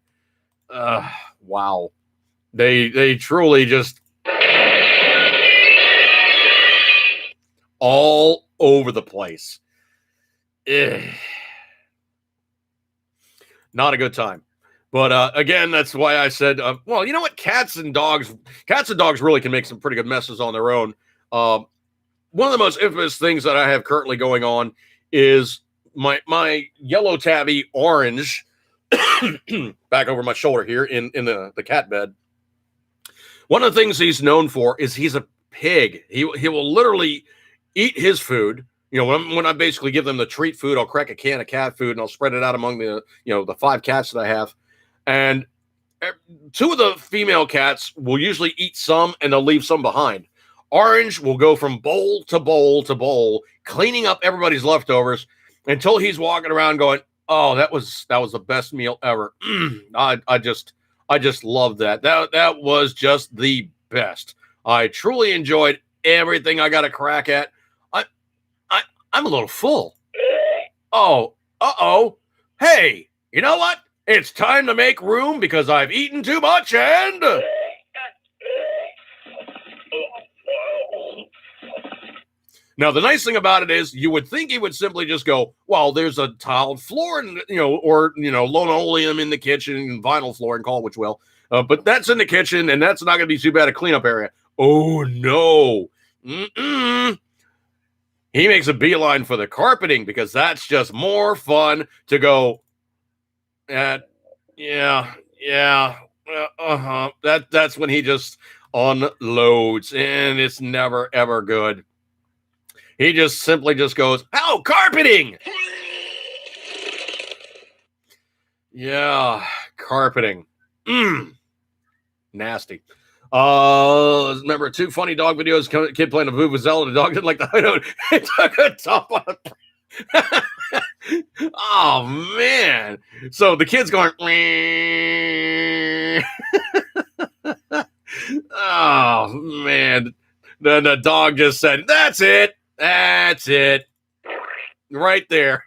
Speaker 1: Wow. They truly just all over the place. Not a good time. But again, that's why I said, well, you know what? Cats and dogs really can make some pretty good messes on their own. One of the most infamous things that I have currently going on is my yellow tabby Orange, back over my shoulder here in the cat bed. One of the things he's known for is he's a pig. He will literally eat his food. When I basically give them the treat food, I'll crack a can of cat food and I'll spread it out among the 5 cats that I have. And 2 of the female cats will usually eat some, and they'll leave some behind. Orange will go from bowl to bowl to bowl, cleaning up everybody's leftovers until he's walking around going, oh, that was the best meal ever. I just love that. That was just the best. I truly enjoyed everything I got a crack at. I'm a little full. Oh, hey, you know what? It's time to make room, because I've eaten too much, and now the nice thing about it is, you would think he would simply just go, well, there's a tiled floor, and or linoleum in the kitchen, vinyl floor, and call it which will. But that's in the kitchen, and that's not going to be too bad a cleanup area. Oh no. He makes a beeline for the carpeting, because that's just more fun to go at. That's when he just unloads, and it's never ever good. He just simply just goes, oh, carpeting. Yeah, carpeting. Nasty. Remember 2 funny dog videos? Kid playing a vuvuzela. The dog didn't like the hideout. It took a top on a. Oh man! So the kid's going. Oh man! Then the dog just said, "That's it. That's it." Right there.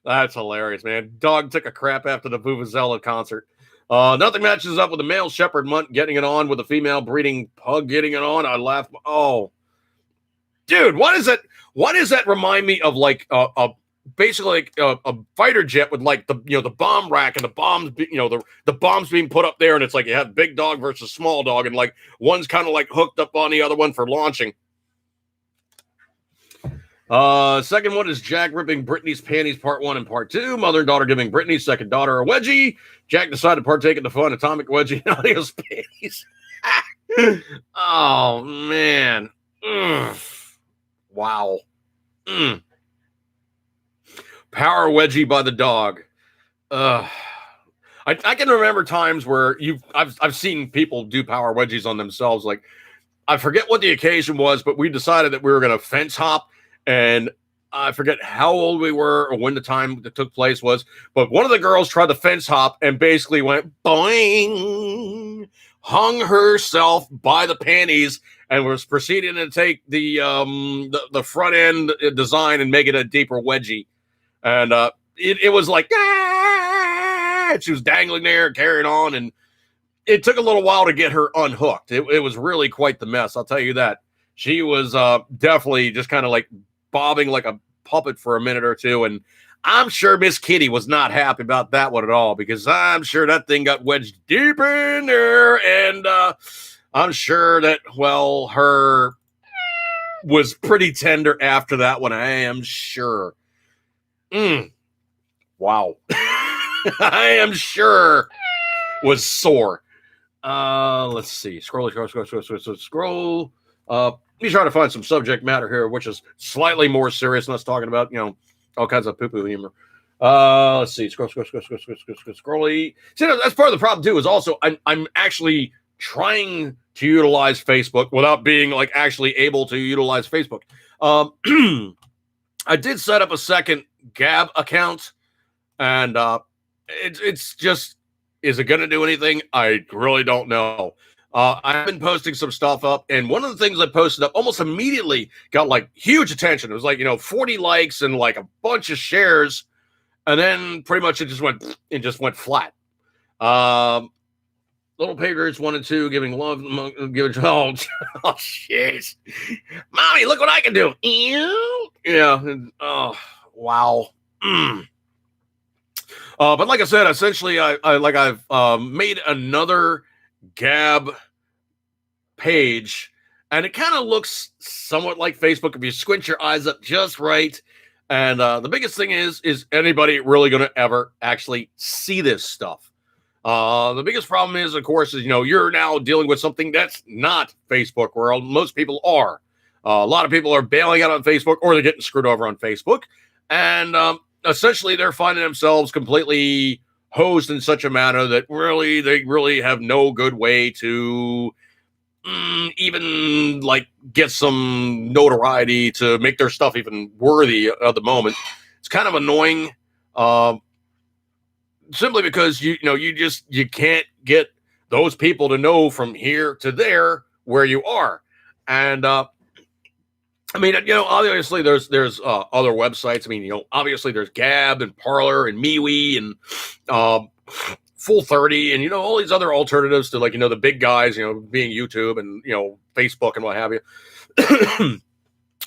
Speaker 1: That's hilarious, man. Dog took a crap after the vuvuzela concert. Nothing matches up with a male shepherd mutt getting it on with a female breeding pug getting it on. I laugh. Oh, dude, what is that? What does that remind me of? Like basically like a fighter jet with like the bomb rack and the bombs, the bombs being put up there, and it's like you have big dog versus small dog, and like one's kind of like hooked up on the other one for launching. Second one is Jack ripping Britney's panties, part 1 and part 2. Mother and daughter giving Britney's second daughter a wedgie. Jack decided to partake in the fun atomic wedgie in Adios panties. Oh man. Wow. Power wedgie by the dog. I can remember times where I've seen people do power wedgies on themselves. Like, I forget what the occasion was, but we decided that we were going to fence hop, and I forget how old we were or when the time that took place was, but one of the girls tried the fence hop and basically went boing, hung herself by the panties, and was proceeding to take the front end design and make it a deeper wedgie. And it was like, ah! She was dangling there, carrying on, and it took a little while to get her unhooked. It was really quite the mess, I'll tell you that. She was definitely just kind of like bobbing like a puppet for a minute or two, and I'm sure Miss Kitty was not happy about that one at all, because I'm sure that thing got wedged deep in there, and I'm sure that, well, her was pretty tender after that one, I am sure. Wow. I am sure was sore. Let's see. Scroll. Let me try to find some subject matter here, which is slightly more serious than us talking about, all kinds of poo-poo humor. Let's see. Scrolly. See, that's part of the problem too, is also I'm actually trying to utilize Facebook without being like actually able to utilize Facebook. I did set up a second Gab account, and it's just, is it going to do anything? I really don't know. I've been posting some stuff up, and one of the things I posted up almost immediately got like huge attention. It was like, 40 likes and like a bunch of shares, and then pretty much it just went flat. Little Pagers 1 and 2 giving love, oh jeez, mommy, look what I can do. Yeah. Oh wow. But like I said, essentially, I've made another Gab page, and it kind of looks somewhat like Facebook if you squint your eyes up just right. And the biggest thing is anybody really going to ever actually see this stuff? The biggest problem is, of course, is you're now dealing with something that's not Facebook, where most people are. A lot of people are bailing out on Facebook, or they're getting screwed over on Facebook, and essentially they're finding themselves completely hosed in such a manner that they really have no good way to even like get some notoriety to make their stuff even worthy at the moment. It's kind of annoying, simply because you can't get those people to know from here to there where you are. And I mean, obviously there's other websites. I mean, obviously there's Gab and Parler and MeWe and Full 30 and all these other alternatives to, like, the big guys, being YouTube and Facebook and what have you.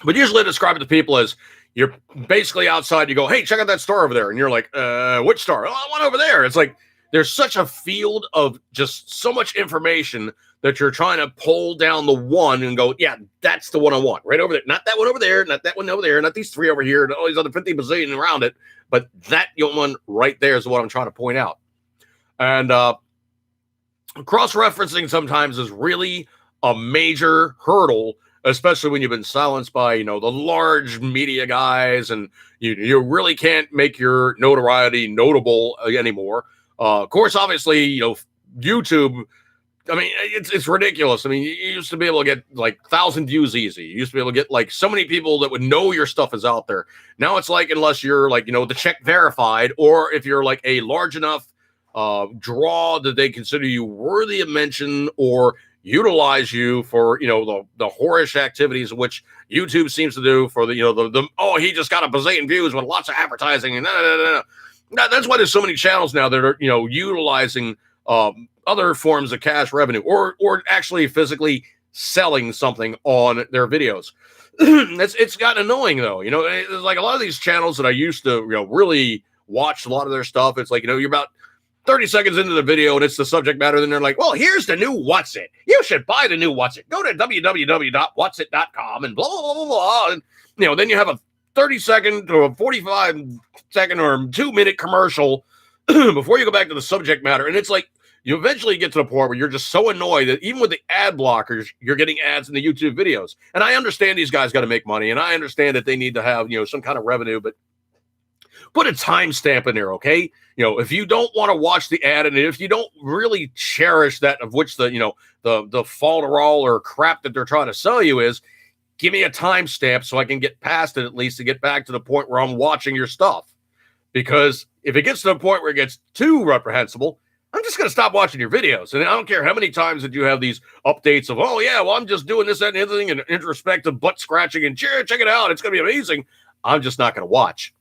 Speaker 1: But usually I describe it to people as, you're basically outside, you go, hey, check out that store over there, and you're like, which store? Oh, I went over there. It's like there's such a field of just so much information that you're trying to pull down the one and go, yeah, that's the one I want right over there. Not that one over there, not that one over there, not these 3 over here, and all these other 50 bazillion around it, but that one right there is what I'm trying to point out. And cross-referencing sometimes is really a major hurdle, especially when you've been silenced by, the large media guys, and you really can't make your notoriety notable anymore. Of course, obviously, YouTube, I mean, it's ridiculous. I mean, you used to be able to get like 1,000 views easy. You used to be able to get like so many people that would know your stuff is out there. Now it's like, unless you're like, the check verified, or if you're like a large enough draw that they consider you worthy of mention or utilize you for, the whorish activities which YouTube seems to do for the oh, he just got a bazillion views with lots of advertising and that's why there's so many channels now that are, utilizing other forms of cash revenue or actually physically selling something on their videos. it's gotten annoying though. It's like a lot of these channels that I used to, really watch a lot of their stuff. It's like, you're about 30 seconds into the video and it's the subject matter. Then they're like, well, here's the new What's It. You should buy the new What's It. Go to www.whatsit.com and blah, blah, blah, blah. And, then you have a 30-second or a 45-second or 2-minute commercial before you go back to the subject matter. And it's like, you eventually get to the point where you're just so annoyed that even with the ad blockers, you're getting ads in the YouTube videos. And I understand these guys got to make money, and I understand that they need to have, some kind of revenue, but put a timestamp in there, okay? If you don't want to watch the ad, and if you don't really cherish that of which the falderall or crap that they're trying to sell you is, give me a timestamp so I can get past it at least to get back to the point where I'm watching your stuff. Because if it gets to the point where it gets too reprehensible, I'm just going to stop watching your videos. And I don't care how many times that you have these updates of, oh, yeah, well, I'm just doing this, that, and the other thing, and introspective butt scratching, and check it out. It's going to be amazing. I'm just not going to watch.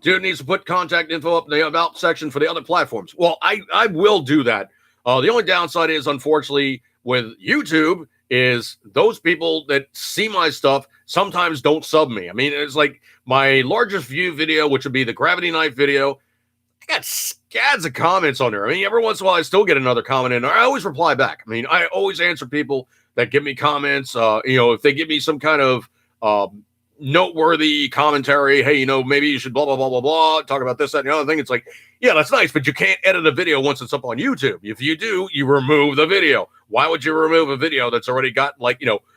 Speaker 1: Dude needs to put contact info up in the about section for the other platforms. Well, I will do that. The only downside is, unfortunately, with YouTube is those people that see my stuff sometimes don't sub me. I mean, it's like my largest view video, which would be the Gravity Knife video. I got scads of comments on there. I mean, every once in a while, I still get another comment in there. I always reply back. I mean, I always answer people that give me comments. If they give me some kind of noteworthy commentary, hey, maybe you should blah, blah, blah, blah, blah, talk about this, that, and the other thing. It's like, yeah, that's nice, but you can't edit a video once it's up on YouTube. If you do, you remove the video. Why would you remove a video that's already got,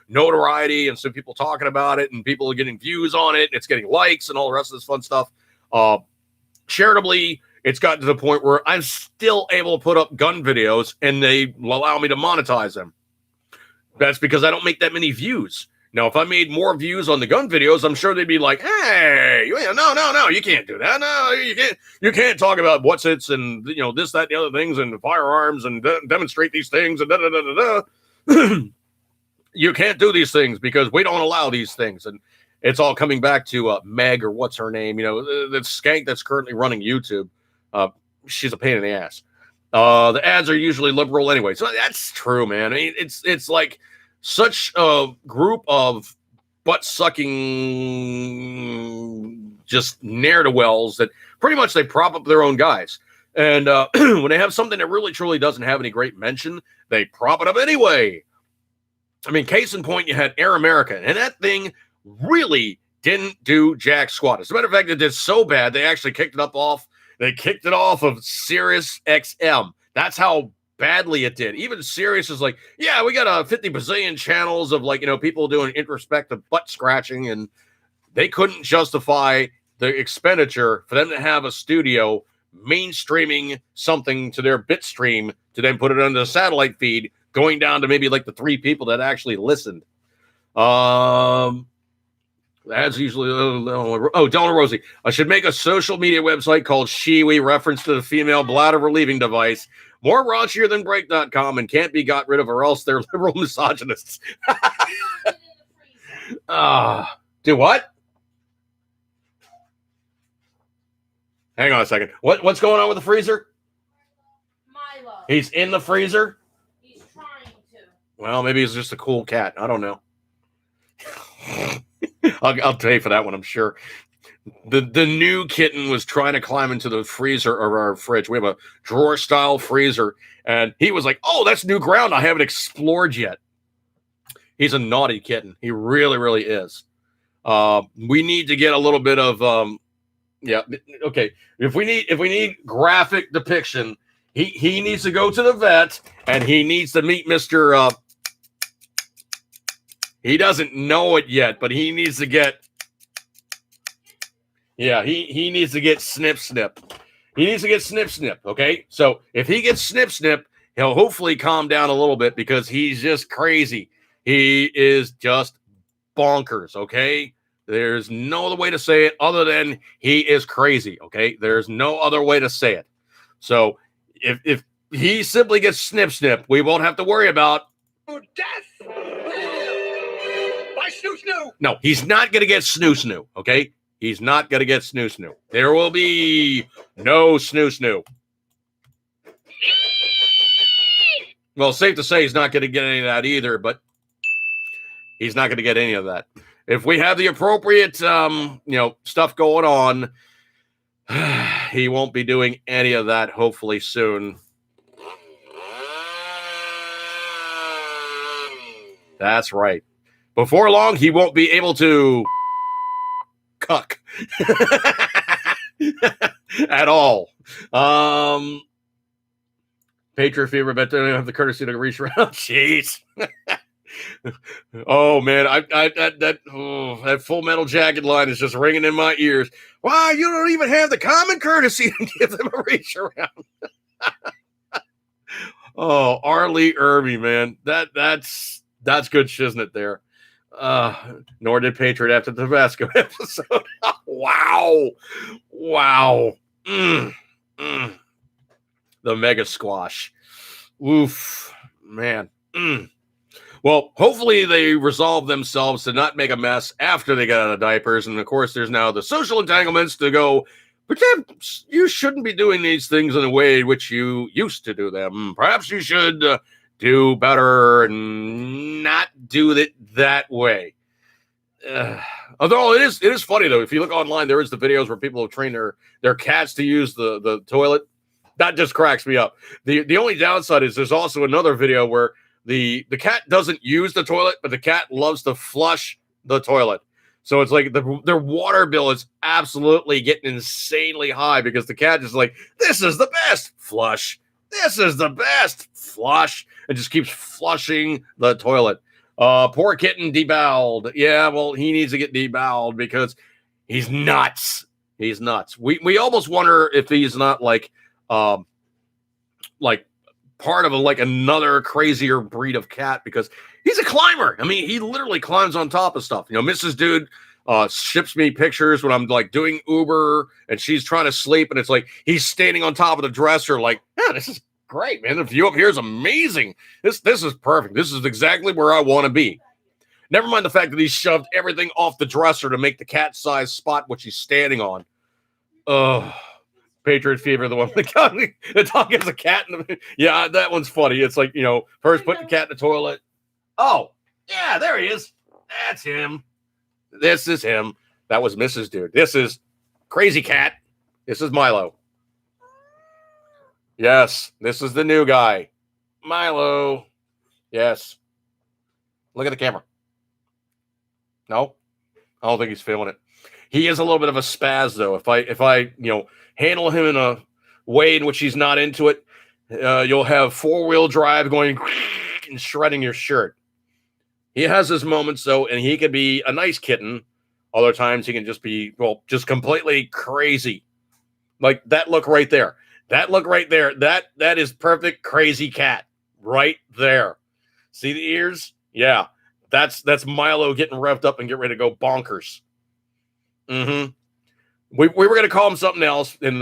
Speaker 1: notoriety and some people talking about it and people are getting views on it and it's getting likes and all the rest of this fun stuff? Charitably, it's gotten to the point where I'm still able to put up gun videos and they allow me to monetize them. That's because I don't make that many views. Now, if I made more views on the gun videos, I'm sure they'd be like, hey, no, you can't do that. No, you can't talk about what's it's and, this, that, and the other things and firearms and demonstrate these things and da-da-da-da-da. You can't do these things because we don't allow these things. And it's all coming back to Meg or what's her name, the skank that's currently running YouTube. She's a pain in the ass. The ads are usually liberal anyway. So that's true, man. I mean, it's like such a group of butt-sucking just ne'er-do-wells that pretty much they prop up their own guys. And when they have something that really, truly doesn't have any great mention, they prop it up anyway. I mean, case in point, you had Air America, and that thing really didn't do jack squat. As a matter of fact, it did so bad, they actually kicked it off. They kicked it off of Sirius XM. That's how badly it did. Even Sirius is like, yeah, we got 50 bazillion channels of people doing introspective butt scratching, and they couldn't justify the expenditure for them to have a studio mainstreaming something to their bit stream to then put it on the satellite feed, going down to maybe the 3 people that actually listened. That's usually Donna Rosie. I should make a social media website called Shiwi, reference to the female bladder relieving device. More raunchier than break.com and can't be got rid of or else they're liberal misogynists. Do what? Hang on a second. What's going on with the freezer?
Speaker 4: Milo.
Speaker 1: He's in the freezer?
Speaker 4: He's trying to.
Speaker 1: Well, maybe he's just a cool cat. I don't know. I'll pay for that one, I'm sure. The new kitten was trying to climb into the freezer or our fridge. We have a drawer-style freezer, and he was like, oh, that's new ground I haven't explored yet. He's a naughty kitten. He really, really is. We need to get a little bit of okay. If we need graphic depiction, he needs to go to the vet and he needs to meet Mr. He doesn't know it yet, but he needs to get he needs to get snip. He needs to get snip, okay? So if he gets snip, he'll hopefully calm down a little bit because he's just crazy. He is just bonkers, okay? There's no other way to say it other than he is crazy, okay? There's no other way to say it. So if he simply gets snip, we won't have to worry about
Speaker 3: Death! By snoo-snoo!
Speaker 1: No, he's not going to get snoo, okay? He's not going to get snoo. There will be no snoo. Well, safe to say he's not going to get any of that either, but He's not going to get any of that. If we have the appropriate, stuff going on, he won't be doing any of that, hopefully soon. That's right. Before long, he won't be able to cuck at all. Patriot Fever, but don't even have the courtesy to reach around. Jeez. Oh man, that Full Metal Jacket line is just ringing in my ears. Why, you don't even have the common courtesy to give them a reach around. Oh, R. Lee Irby, man, that's good shiznit there. Nor did Patriot after the Tabasco episode. Wow. The mega squash. Oof, man. Well, hopefully they resolve themselves to not make a mess after they get out of diapers. And of course, there's now the social entanglements to go, but you shouldn't be doing these things in a way in which you used to do them. Perhaps you should do better and not do it that way. Although it is funny, though. If you look online, there is the videos where people have trained their cats to use the toilet. That just cracks me up. The only downside is there's also another video where the cat doesn't use the toilet, but the cat loves to flush the toilet. So it's like their water bill is absolutely getting insanely high because the cat is like, this is the best flush. This is the best flush. And just keeps flushing the toilet. Poor kitten deboweled. Yeah, well, he needs to get deboweled because he's nuts. He's nuts. We almost wonder if he's not like part of another crazier breed of cat because he's a climber. I mean, he literally climbs on top of stuff. Mrs. Dude ships me pictures when I'm like doing Uber and she's trying to sleep and it's like he's standing on top of the dresser like, yeah, this is great, man. The view up here is amazing. This is perfect. This is exactly where I want to be. Never mind the fact that he shoved everything off the dresser to make the cat-sized spot which he's standing on. Patriot Fever, the one the dog has a cat. Yeah, that one's funny. It's like, first put the cat in the toilet. Oh, yeah, there he is. That's him. This is him. That was Mrs. Dude. This is Crazy Cat. This is Milo. Yes, this is the new guy. Milo. Yes. Look at the camera. No? I don't think he's feeling it. He is a little bit of a spaz, though. If I handle him in a way in which he's not into it, you'll have four-wheel drive going and shredding your shirt. He has his moments, though, and he can be a nice kitten. Other times he can just be, just completely crazy. Like that look right there. That look right there. That is perfect crazy cat right there. See the ears? Yeah. That's Milo getting revved up and get ready to go bonkers. Mm-hmm. We were going to call him something else, and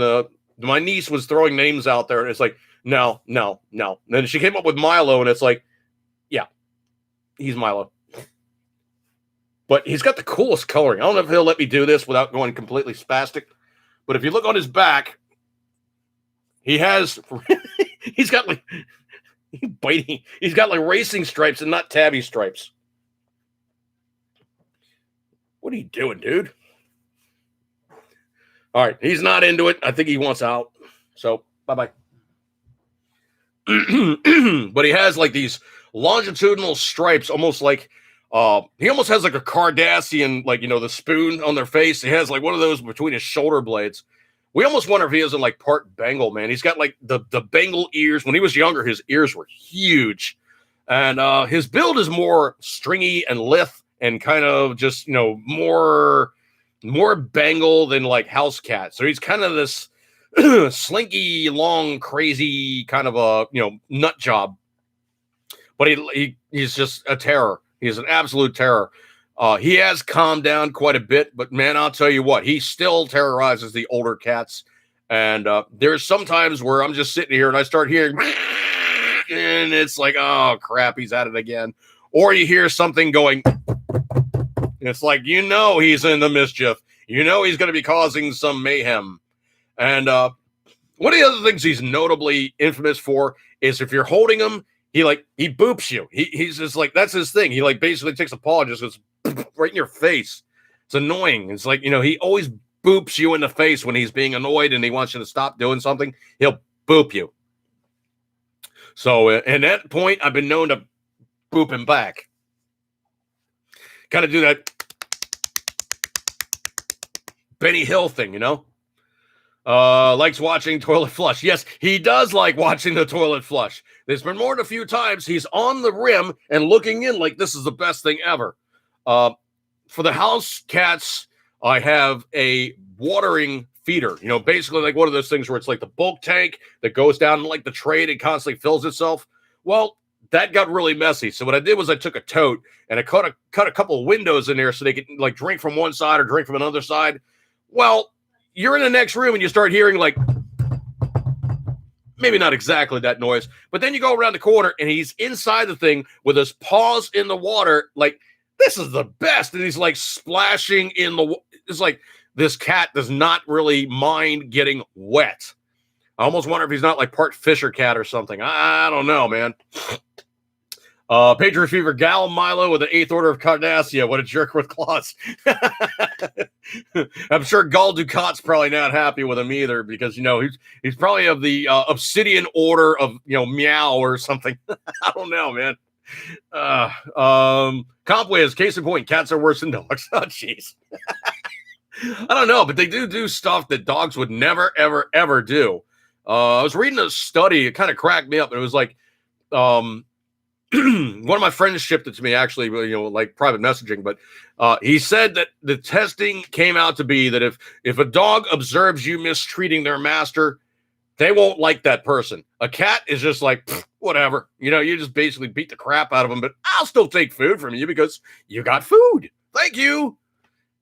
Speaker 1: my niece was throwing names out there, and it's like, no. And then she came up with Milo, and it's like, yeah, he's Milo. But he's got the coolest coloring. I don't know if he'll let me do this without going completely spastic, but if you look on his back, he's got like biting. He's got like racing stripes and not tabby stripes. What are you doing, dude? All right, he's not into it. I think he wants out. So, bye-bye. But he has like these longitudinal stripes, almost like he almost has like a Cardassian, like, the spoon on their face. He has like one of those between his shoulder blades. We almost wonder if he isn't like part Bengal, man. He's got like the Bengal ears. When he was younger, his ears were huge. And his build is more stringy and lithe and kind of just, more Bengal than like house cat. So he's kind of this slinky, long, crazy kind of a, nut job. But he's just a terror. He's an absolute terror. He has calmed down quite a bit, but man, I'll tell you what, he still terrorizes the older cats. And there's sometimes where I'm just sitting here and I start hearing, and it's like, oh crap, he's at it again. Or you hear something going, it's like, he's in the mischief. He's going to be causing some mayhem. And one of the other things he's notably infamous for is if you're holding him, he boops you. He's just like, that's his thing. He like basically takes a paw and just goes right in your face. It's annoying. It's like, he always boops you in the face when he's being annoyed and he wants you to stop doing something. He'll boop you. So at that point, I've been known to boop him back. Kind of do that Benny Hill thing, likes watching toilet flush. Yes, he does like watching the toilet flush. There's been more than a few times he's on the rim and looking in like this is the best thing ever. For the house cats, I have a watering feeder, basically like one of those things where it's like the bulk tank that goes down like the tray and constantly fills itself. Well, that got really messy. So what I did was I took a tote and I cut a couple of windows in there so they could like drink from one side or drink from another side. Well, you're in the next room and you start hearing like, maybe not exactly that noise, but then you go around the corner and he's inside the thing with his paws in the water. Like, this is the best. And he's like splashing in the, it's like this cat does not really mind getting wet. I almost wonder if he's not like part Fisher cat or something. I don't know, man. Patriot Fever Gal Milo with the 8th Order of Cardassia. What a jerk with claws. I'm sure Gul Dukat's probably not happy with him either because, he's probably of the Obsidian Order of, Meow or something. I don't know, man. Compwiz, case in point, cats are worse than dogs. Oh, jeez. I don't know, but they do stuff that dogs would never, ever, ever do. I was reading a study. It kind of cracked me up. It was like, one of my friends shipped it to me, actually, like private messaging, but he said that the testing came out to be that if a dog observes you mistreating their master, they won't like that person. A cat is just like, whatever, you just basically beat the crap out of them, but I'll still take food from you because you got food. Thank you.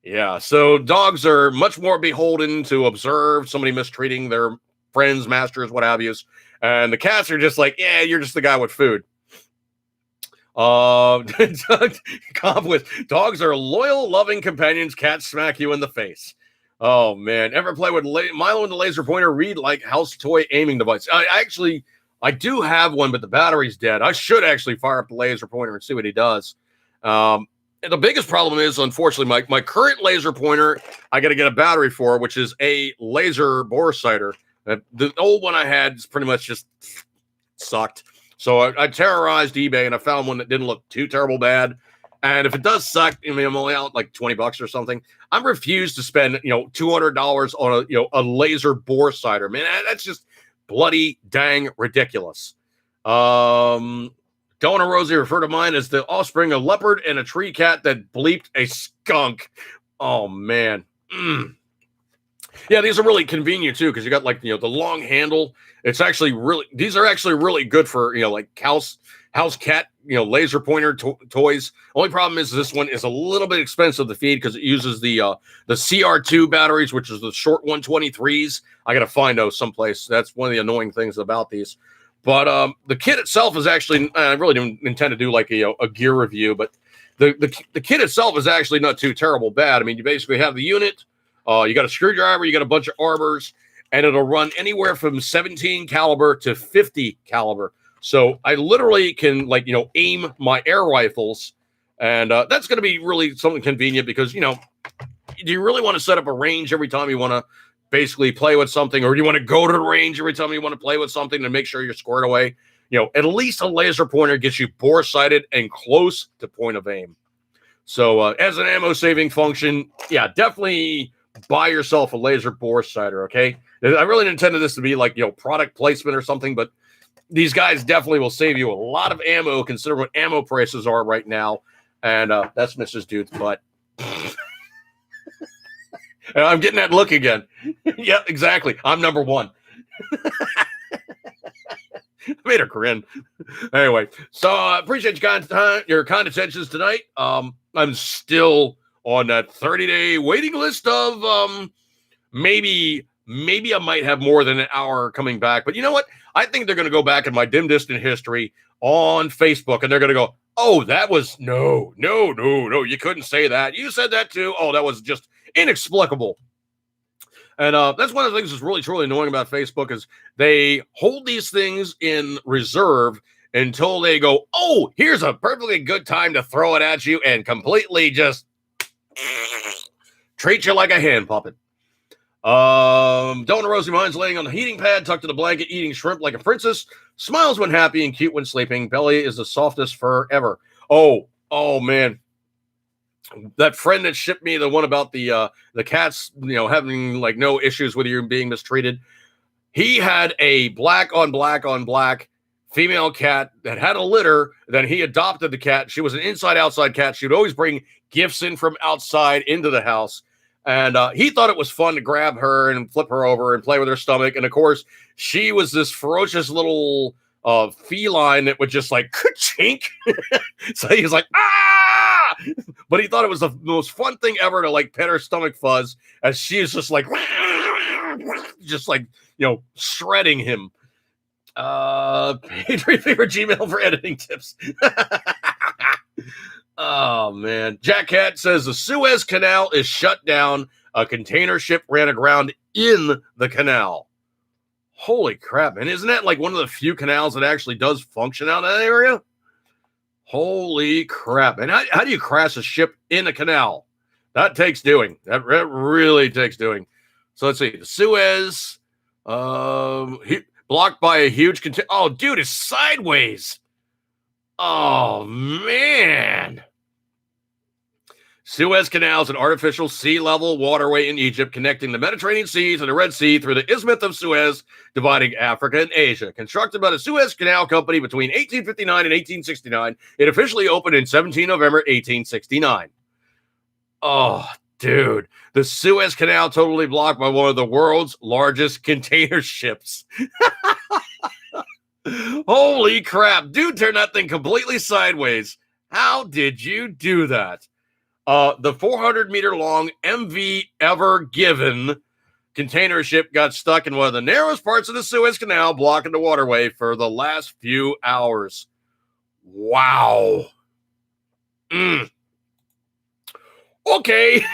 Speaker 1: Yeah. So dogs are much more beholden to observe somebody mistreating their friends, masters, what have you. And the cats are just like, yeah, you're just the guy with food. Dogs are loyal, loving companions. Cats smack you in the face. Oh man, ever play with Milo and the laser pointer? Read like house toy aiming device. I do have one, but the battery's dead. I should actually fire up the laser pointer and see what he does. And the biggest problem is, unfortunately, my current laser pointer, I got to get a battery for, which is a laser bore sighter. The old one I had is pretty much just sucked. So I terrorized eBay and I found one that didn't look too terrible bad. And if it does suck, I'm only out like $20 or something. I'm refused to spend, $200 on a laser bore sighter. Man, that's just bloody dang ridiculous. Donna Rosie referred to mine as the offspring of leopard and a tree cat that bleeped a skunk. Oh man. Yeah, these are really convenient too because you got like the long handle. It's actually these are actually really good for like house cat laser pointer toys. Only problem is this one is a little bit expensive to feed because it uses the CR2 batteries, which is the short 123s. I gotta find those someplace. That's one of the annoying things about these. But the kit itself is actually I really didn't intend to do like a gear review, but the kit itself is actually not too terrible bad. I mean, you basically have the unit. You got a screwdriver, you got a bunch of arbors, and it'll run anywhere from 17 caliber to 50 caliber. So I literally can aim my air rifles, and that's going to be really something convenient because, do you really want to set up a range every time you want to basically play with something, or do you want to go to the range every time you want to play with something to make sure you're squared away? At least a laser pointer gets you bore sighted and close to point of aim. So as an ammo saving function, yeah, definitely buy yourself a laser bore sighter, okay? I really intended this to be like, product placement or something, but these guys definitely will save you a lot of ammo considering what ammo prices are right now. And that's Mrs. Dude's butt. And I'm getting that look again. Yeah, exactly. I'm number one. I made her grin. Anyway, so I appreciate your kind attentions tonight. I'm still on that 30-day waiting list of maybe I might have more than an hour coming back. But you know what? I think they're going to go back in my dim distant history on Facebook, and they're going to go, oh, that was no, you couldn't say that. You said that too. Oh, that was just inexplicable. And that's one of the things that's really, truly annoying about Facebook is they hold these things in reserve until they go, oh, here's a perfectly good time to throw it at you and completely just treat you like a hand puppet. Donna Rosie Mines laying on the heating pad, tucked in a blanket, eating shrimp like a princess, smiles when happy and cute when sleeping. Belly is the softest fur ever. Oh man. That friend that shipped me the one about the cats, having like no issues with you being mistreated. He had a black on black female cat that had a litter. Then he adopted the cat. She was an inside-outside cat. She would always bring gifts in from outside into the house. And he thought it was fun to grab her and flip her over and play with her stomach. And, of course, she was this ferocious little feline that would just like ka-chink. So he was like, ah! But he thought it was the most fun thing ever to like pet her stomach fuzz as she is just like, shredding him. Patriot Fever Gmail for editing tips. Oh, man. Jack Cat says the Suez Canal is shut down. A container ship ran aground in the canal. Holy crap, man. Isn't that like one of the few canals that actually does function out in that area? Holy crap. And how do you crash a ship in a canal? That takes doing. That really takes doing. So let's see. The Suez, blocked by a huge container. Oh, dude, it's sideways. Oh, man. Suez Canal is an artificial sea-level waterway in Egypt connecting the Mediterranean Sea to the Red Sea through the Isthmus of Suez, dividing Africa and Asia. Constructed by the Suez Canal Company between 1859 and 1869, it officially opened in 17 November 1869. Oh, dude. The Suez Canal totally blocked by one of the world's largest container ships. Holy crap. Dude turned that thing completely sideways. How did you do that? The 400-meter long MV Ever Given container ship got stuck in one of the narrowest parts of the Suez Canal, blocking the waterway for the last few hours. Wow. Okay.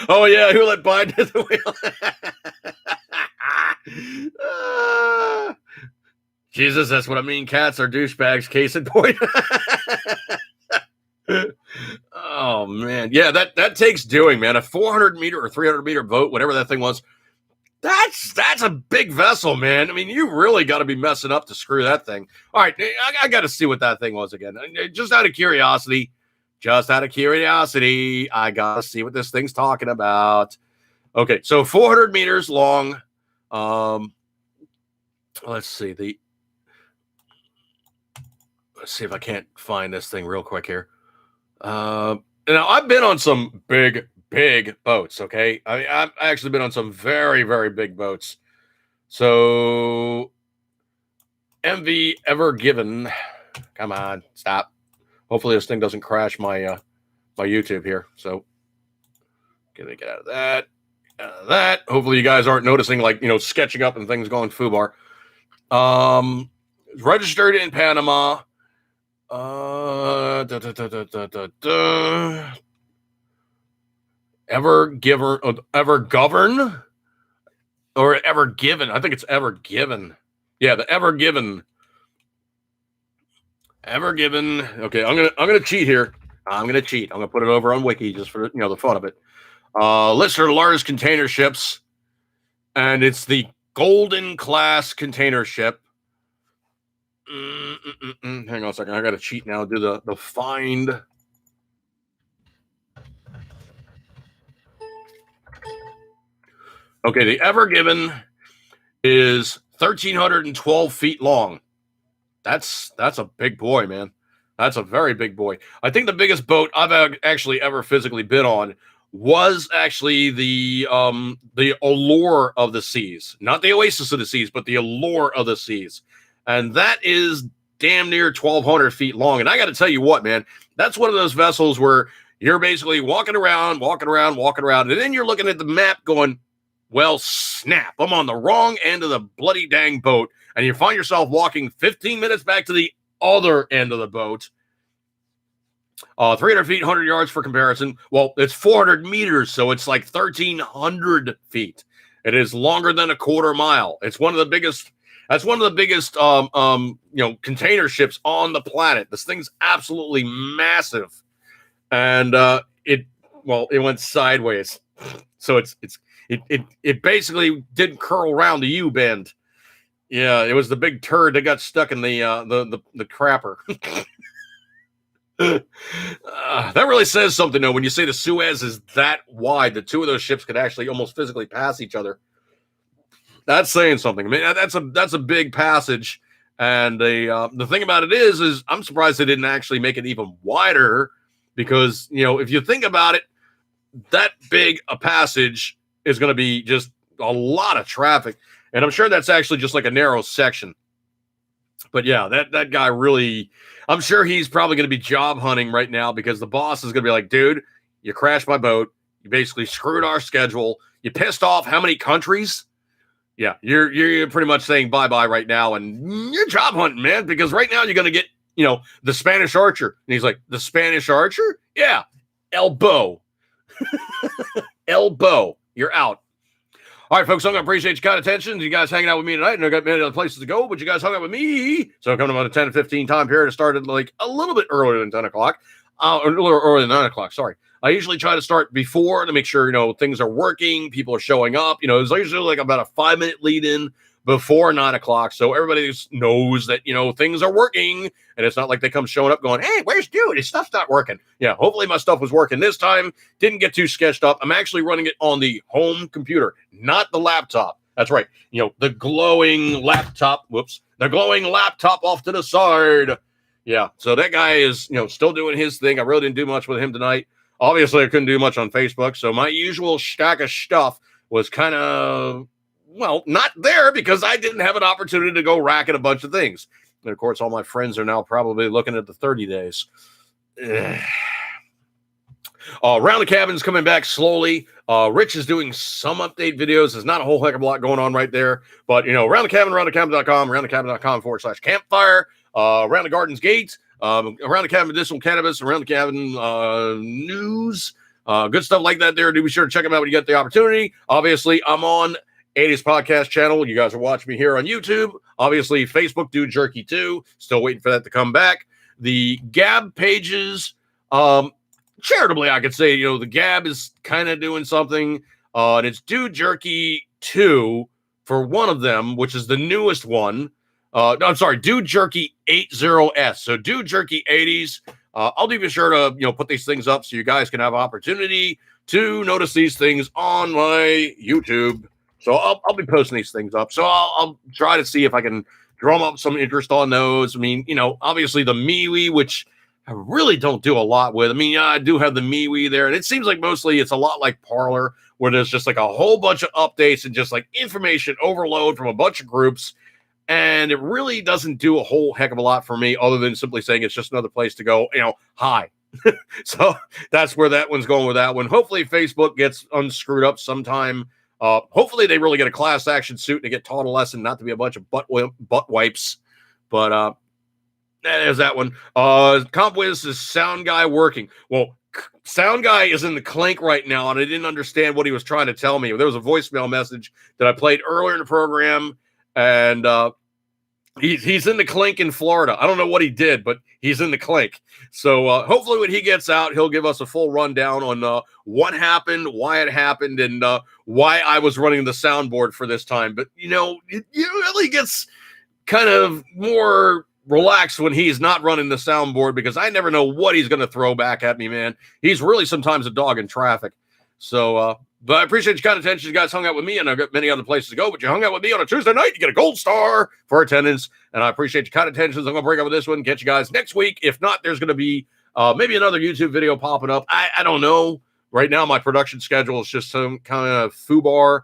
Speaker 1: Oh, yeah. Who let Biden at the wheel? Jesus, that's what I mean. Cats are douchebags. Case in point. Oh, man. Yeah, that takes doing, man. A 400-meter or 300-meter boat, whatever that thing was, that's a big vessel, man. I mean, you really got to be messing up to screw that thing. All right, I got to see what that thing was again. Just out of curiosity, I got to see what this thing's talking about. Okay, so 400 meters long. Let's see. Let's see if I can't find this thing real quick here. Now I've been on some big boats. Okay. I mean, I've actually been on some very, very big boats. So MV Ever Given, come on, stop. Hopefully this thing doesn't crash my YouTube here. So gonna get out of that. Hopefully you guys aren't noticing sketching up and things going foobar. Registered in Panama. Ever Govern or Ever Given. I think it's Ever Given. Yeah, the Ever Given. Ever Given. Okay, I'm gonna cheat here. I'm gonna put it over on Wiki just for the fun of it. Listed largest container ships, and it's the Golden class container ship. Hang on a second. I got to cheat now. Do the find. Okay, the Ever Given is 1,312 feet long. That's a big boy, man. That's a very big boy. I think the biggest boat I've actually ever physically been on was actually the Allure of the Seas. Not the Oasis of the Seas, but the Allure of the Seas. And that is damn near 1,200 feet long. And I got to tell you what, man, that's one of those vessels where you're basically walking around. And then you're looking at the map going, well, snap, I'm on the wrong end of the bloody dang boat. And you find yourself walking 15 minutes back to the other end of the boat. 300 feet, 100 yards for comparison. Well, it's 400 meters, so it's like 1,300 feet. It is longer than a quarter mile. It's one of the biggest That's one of the biggest, container ships on the planet. This thing's absolutely massive, and it went sideways, so it basically didn't curl around the U bend. Yeah, it was the big turd that got stuck in the crapper. That really says something, though, when you say the Suez is that wide, the two of those ships could actually almost physically pass each other. That's saying something. I mean, that's a big passage, and the thing about it is I'm surprised they didn't actually make it even wider, because if you think about it, that big a passage is going to be just a lot of traffic, and I'm sure that's actually just like a narrow section. But yeah, that guy really, I'm sure he's probably going to be job hunting right now, because the boss is going to be like, dude, you crashed my boat. You basically screwed our schedule. You pissed off how many countries? Yeah, you're pretty much saying bye-bye right now, and you're job hunting, man, because right now you're going to get, the Spanish Archer. And he's like, the Spanish Archer? Yeah, elbow. Elbow. You're out. All right, folks, I'm going to appreciate your kind attention. You guys hanging out with me tonight, and I've got many other places to go, but you guys hung out with me. So coming about a 10 to 15 time period, it started like a little bit earlier than 10 o'clock, or a little earlier than 9 o'clock, sorry. I usually try to start before to make sure, things are working, people are showing up. It's usually like about a 5-minute lead in before 9 o'clock. So everybody just knows that, things are working, and it's not like they come showing up going, hey, where's dude? His stuff's not working. Yeah, hopefully my stuff was working this time. Didn't get too sketched up. I'm actually running it on the home computer, not the laptop. That's right. The glowing laptop. Whoops. The glowing laptop off to the side. Yeah. So that guy is, still doing his thing. I really didn't do much with him tonight. Obviously, I couldn't do much on Facebook. So my usual stack of stuff was kind of, not there, because I didn't have an opportunity to go racket a bunch of things. And of course, all my friends are now probably looking at the 30 days. Round the Cabin's coming back slowly. Rich is doing some update videos. There's not a whole heck of a lot going on right there. But, Round the Cabin, roundthecabin.com, roundthecabin.com/campfire, Round the Garden's Gate, Around the Cabin medicinal cannabis, Around the Cabin news, good stuff like that there. Do be sure to check them out when you get the opportunity. Obviously, I'm on 80s podcast channel. You guys are watching me here on YouTube. Obviously, Facebook, Dude Jerky 2. Still waiting for that to come back. The Gab pages, charitably, I could say, the Gab is kind of doing something. And it's Dude Jerky 2 for one of them, which is the newest one. No, I'm sorry, Dude Jerky 80S. So Dude Jerky 80s. I'll be sure to put these things up so you guys can have opportunity to notice these things on my YouTube. So I'll be posting these things up. So I'll try to see if I can drum up some interest on those. I mean, obviously the MeWe, which I really don't do a lot with. I mean, yeah, I do have the MeWe there, and it seems like mostly it's a lot like Parler, where there's just like a whole bunch of updates and just like information overload from a bunch of groups. And it really doesn't do a whole heck of a lot for me, other than simply saying it's just another place to go, hi. So that's where that one's going with that one. Hopefully Facebook gets unscrewed up sometime. Hopefully they really get a class action suit and get taught a lesson, not to be a bunch of butt wipes. But there's that one. CompWiz is Sound Guy working. Well, Sound Guy is in the clink right now, and I didn't understand what he was trying to tell me. There was a voicemail message that I played earlier in the program, and he's in the clink in Florida. I don't know what he did, but he's in the clink. So hopefully when he gets out, he'll give us a full rundown on what happened, why it happened, and why I was running the soundboard for this time. But, it really gets kind of more relaxed when he's not running the soundboard, because I never know what he's going to throw back at me, man. He's really sometimes a dog in traffic. So, but I appreciate your kind attention. You guys hung out with me, and I've got many other places to go, but you hung out with me on a Tuesday night. You get a gold star for attendance, and I appreciate your kind attention. I'm going to break up with this one, get you guys next week. If not, there's going to be maybe another YouTube video popping up. I don't know. Right now, my production schedule is just some kind of foobar,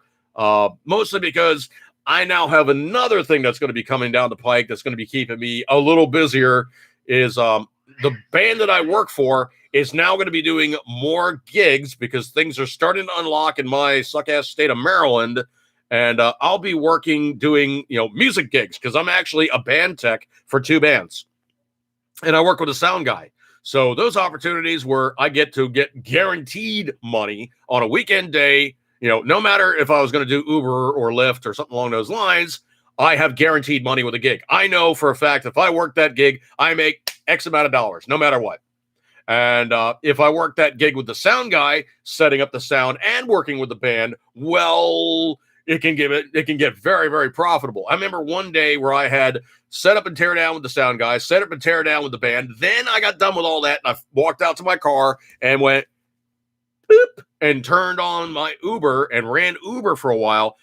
Speaker 1: mostly because I now have another thing that's going to be coming down the pike that's going to be keeping me a little busier. Is the band that I work for is now going to be doing more gigs, because things are starting to unlock in my suck-ass state of Maryland. And I'll be doing music gigs, because I'm actually a band tech for 2 bands. And I work with a sound guy. So those opportunities where I get to get guaranteed money on a weekend day, no matter if I was going to do Uber or Lyft or something along those lines, I have guaranteed money with a gig. I know for a fact if I work that gig, I make X amount of dollars, no matter what. And if I work that gig with the sound guy, setting up the sound and working with the band, well, it can get very, very profitable. I remember one day where I had set up and tear down with the sound guy, set up and tear down with the band. Then I got done with all that, and I walked out to my car and went boop, and turned on my Uber and ran Uber for a while.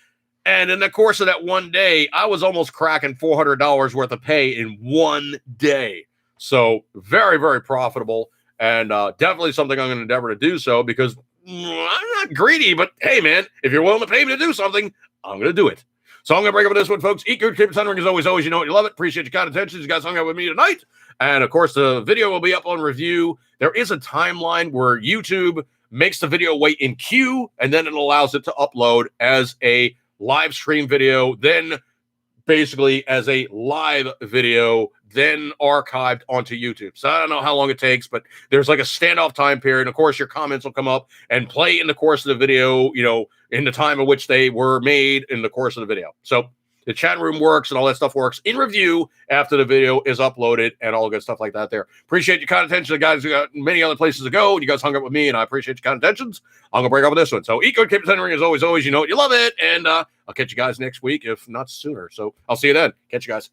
Speaker 1: And in the course of that one day, I was almost cracking $400 worth of pay in one day. So very, very profitable, and definitely something I'm going to endeavor to do so, because I'm not greedy, but hey, man, if you're willing to pay me to do something, I'm going to do it. So I'm going to break up with this one, folks. Eat good, keep it thundering as always. You know what, you love it. Appreciate your kind attention. You guys hung out with me tonight. And of course, the video will be up on review. There is a timeline where YouTube makes the video wait in queue, and then it allows it to upload as a live stream video, then basically as a live video, then archived onto YouTube. So I don't know how long it takes, but there's like a standoff time period. And of course, your comments will come up and play in the course of the video, you know, in the time in which they were made in the course of the video. So the chat room works and all that stuff works in review after the video is uploaded and all good stuff like that there. Appreciate your kind attention. The guys who got many other places to go, and you guys hung up with me, and I appreciate your kind attentions. I'm going to break up with this one. So eat good, keep it tendering as always. You know what, you love it. And I'll catch you guys next week, if not sooner. So I'll see you then. Catch you guys.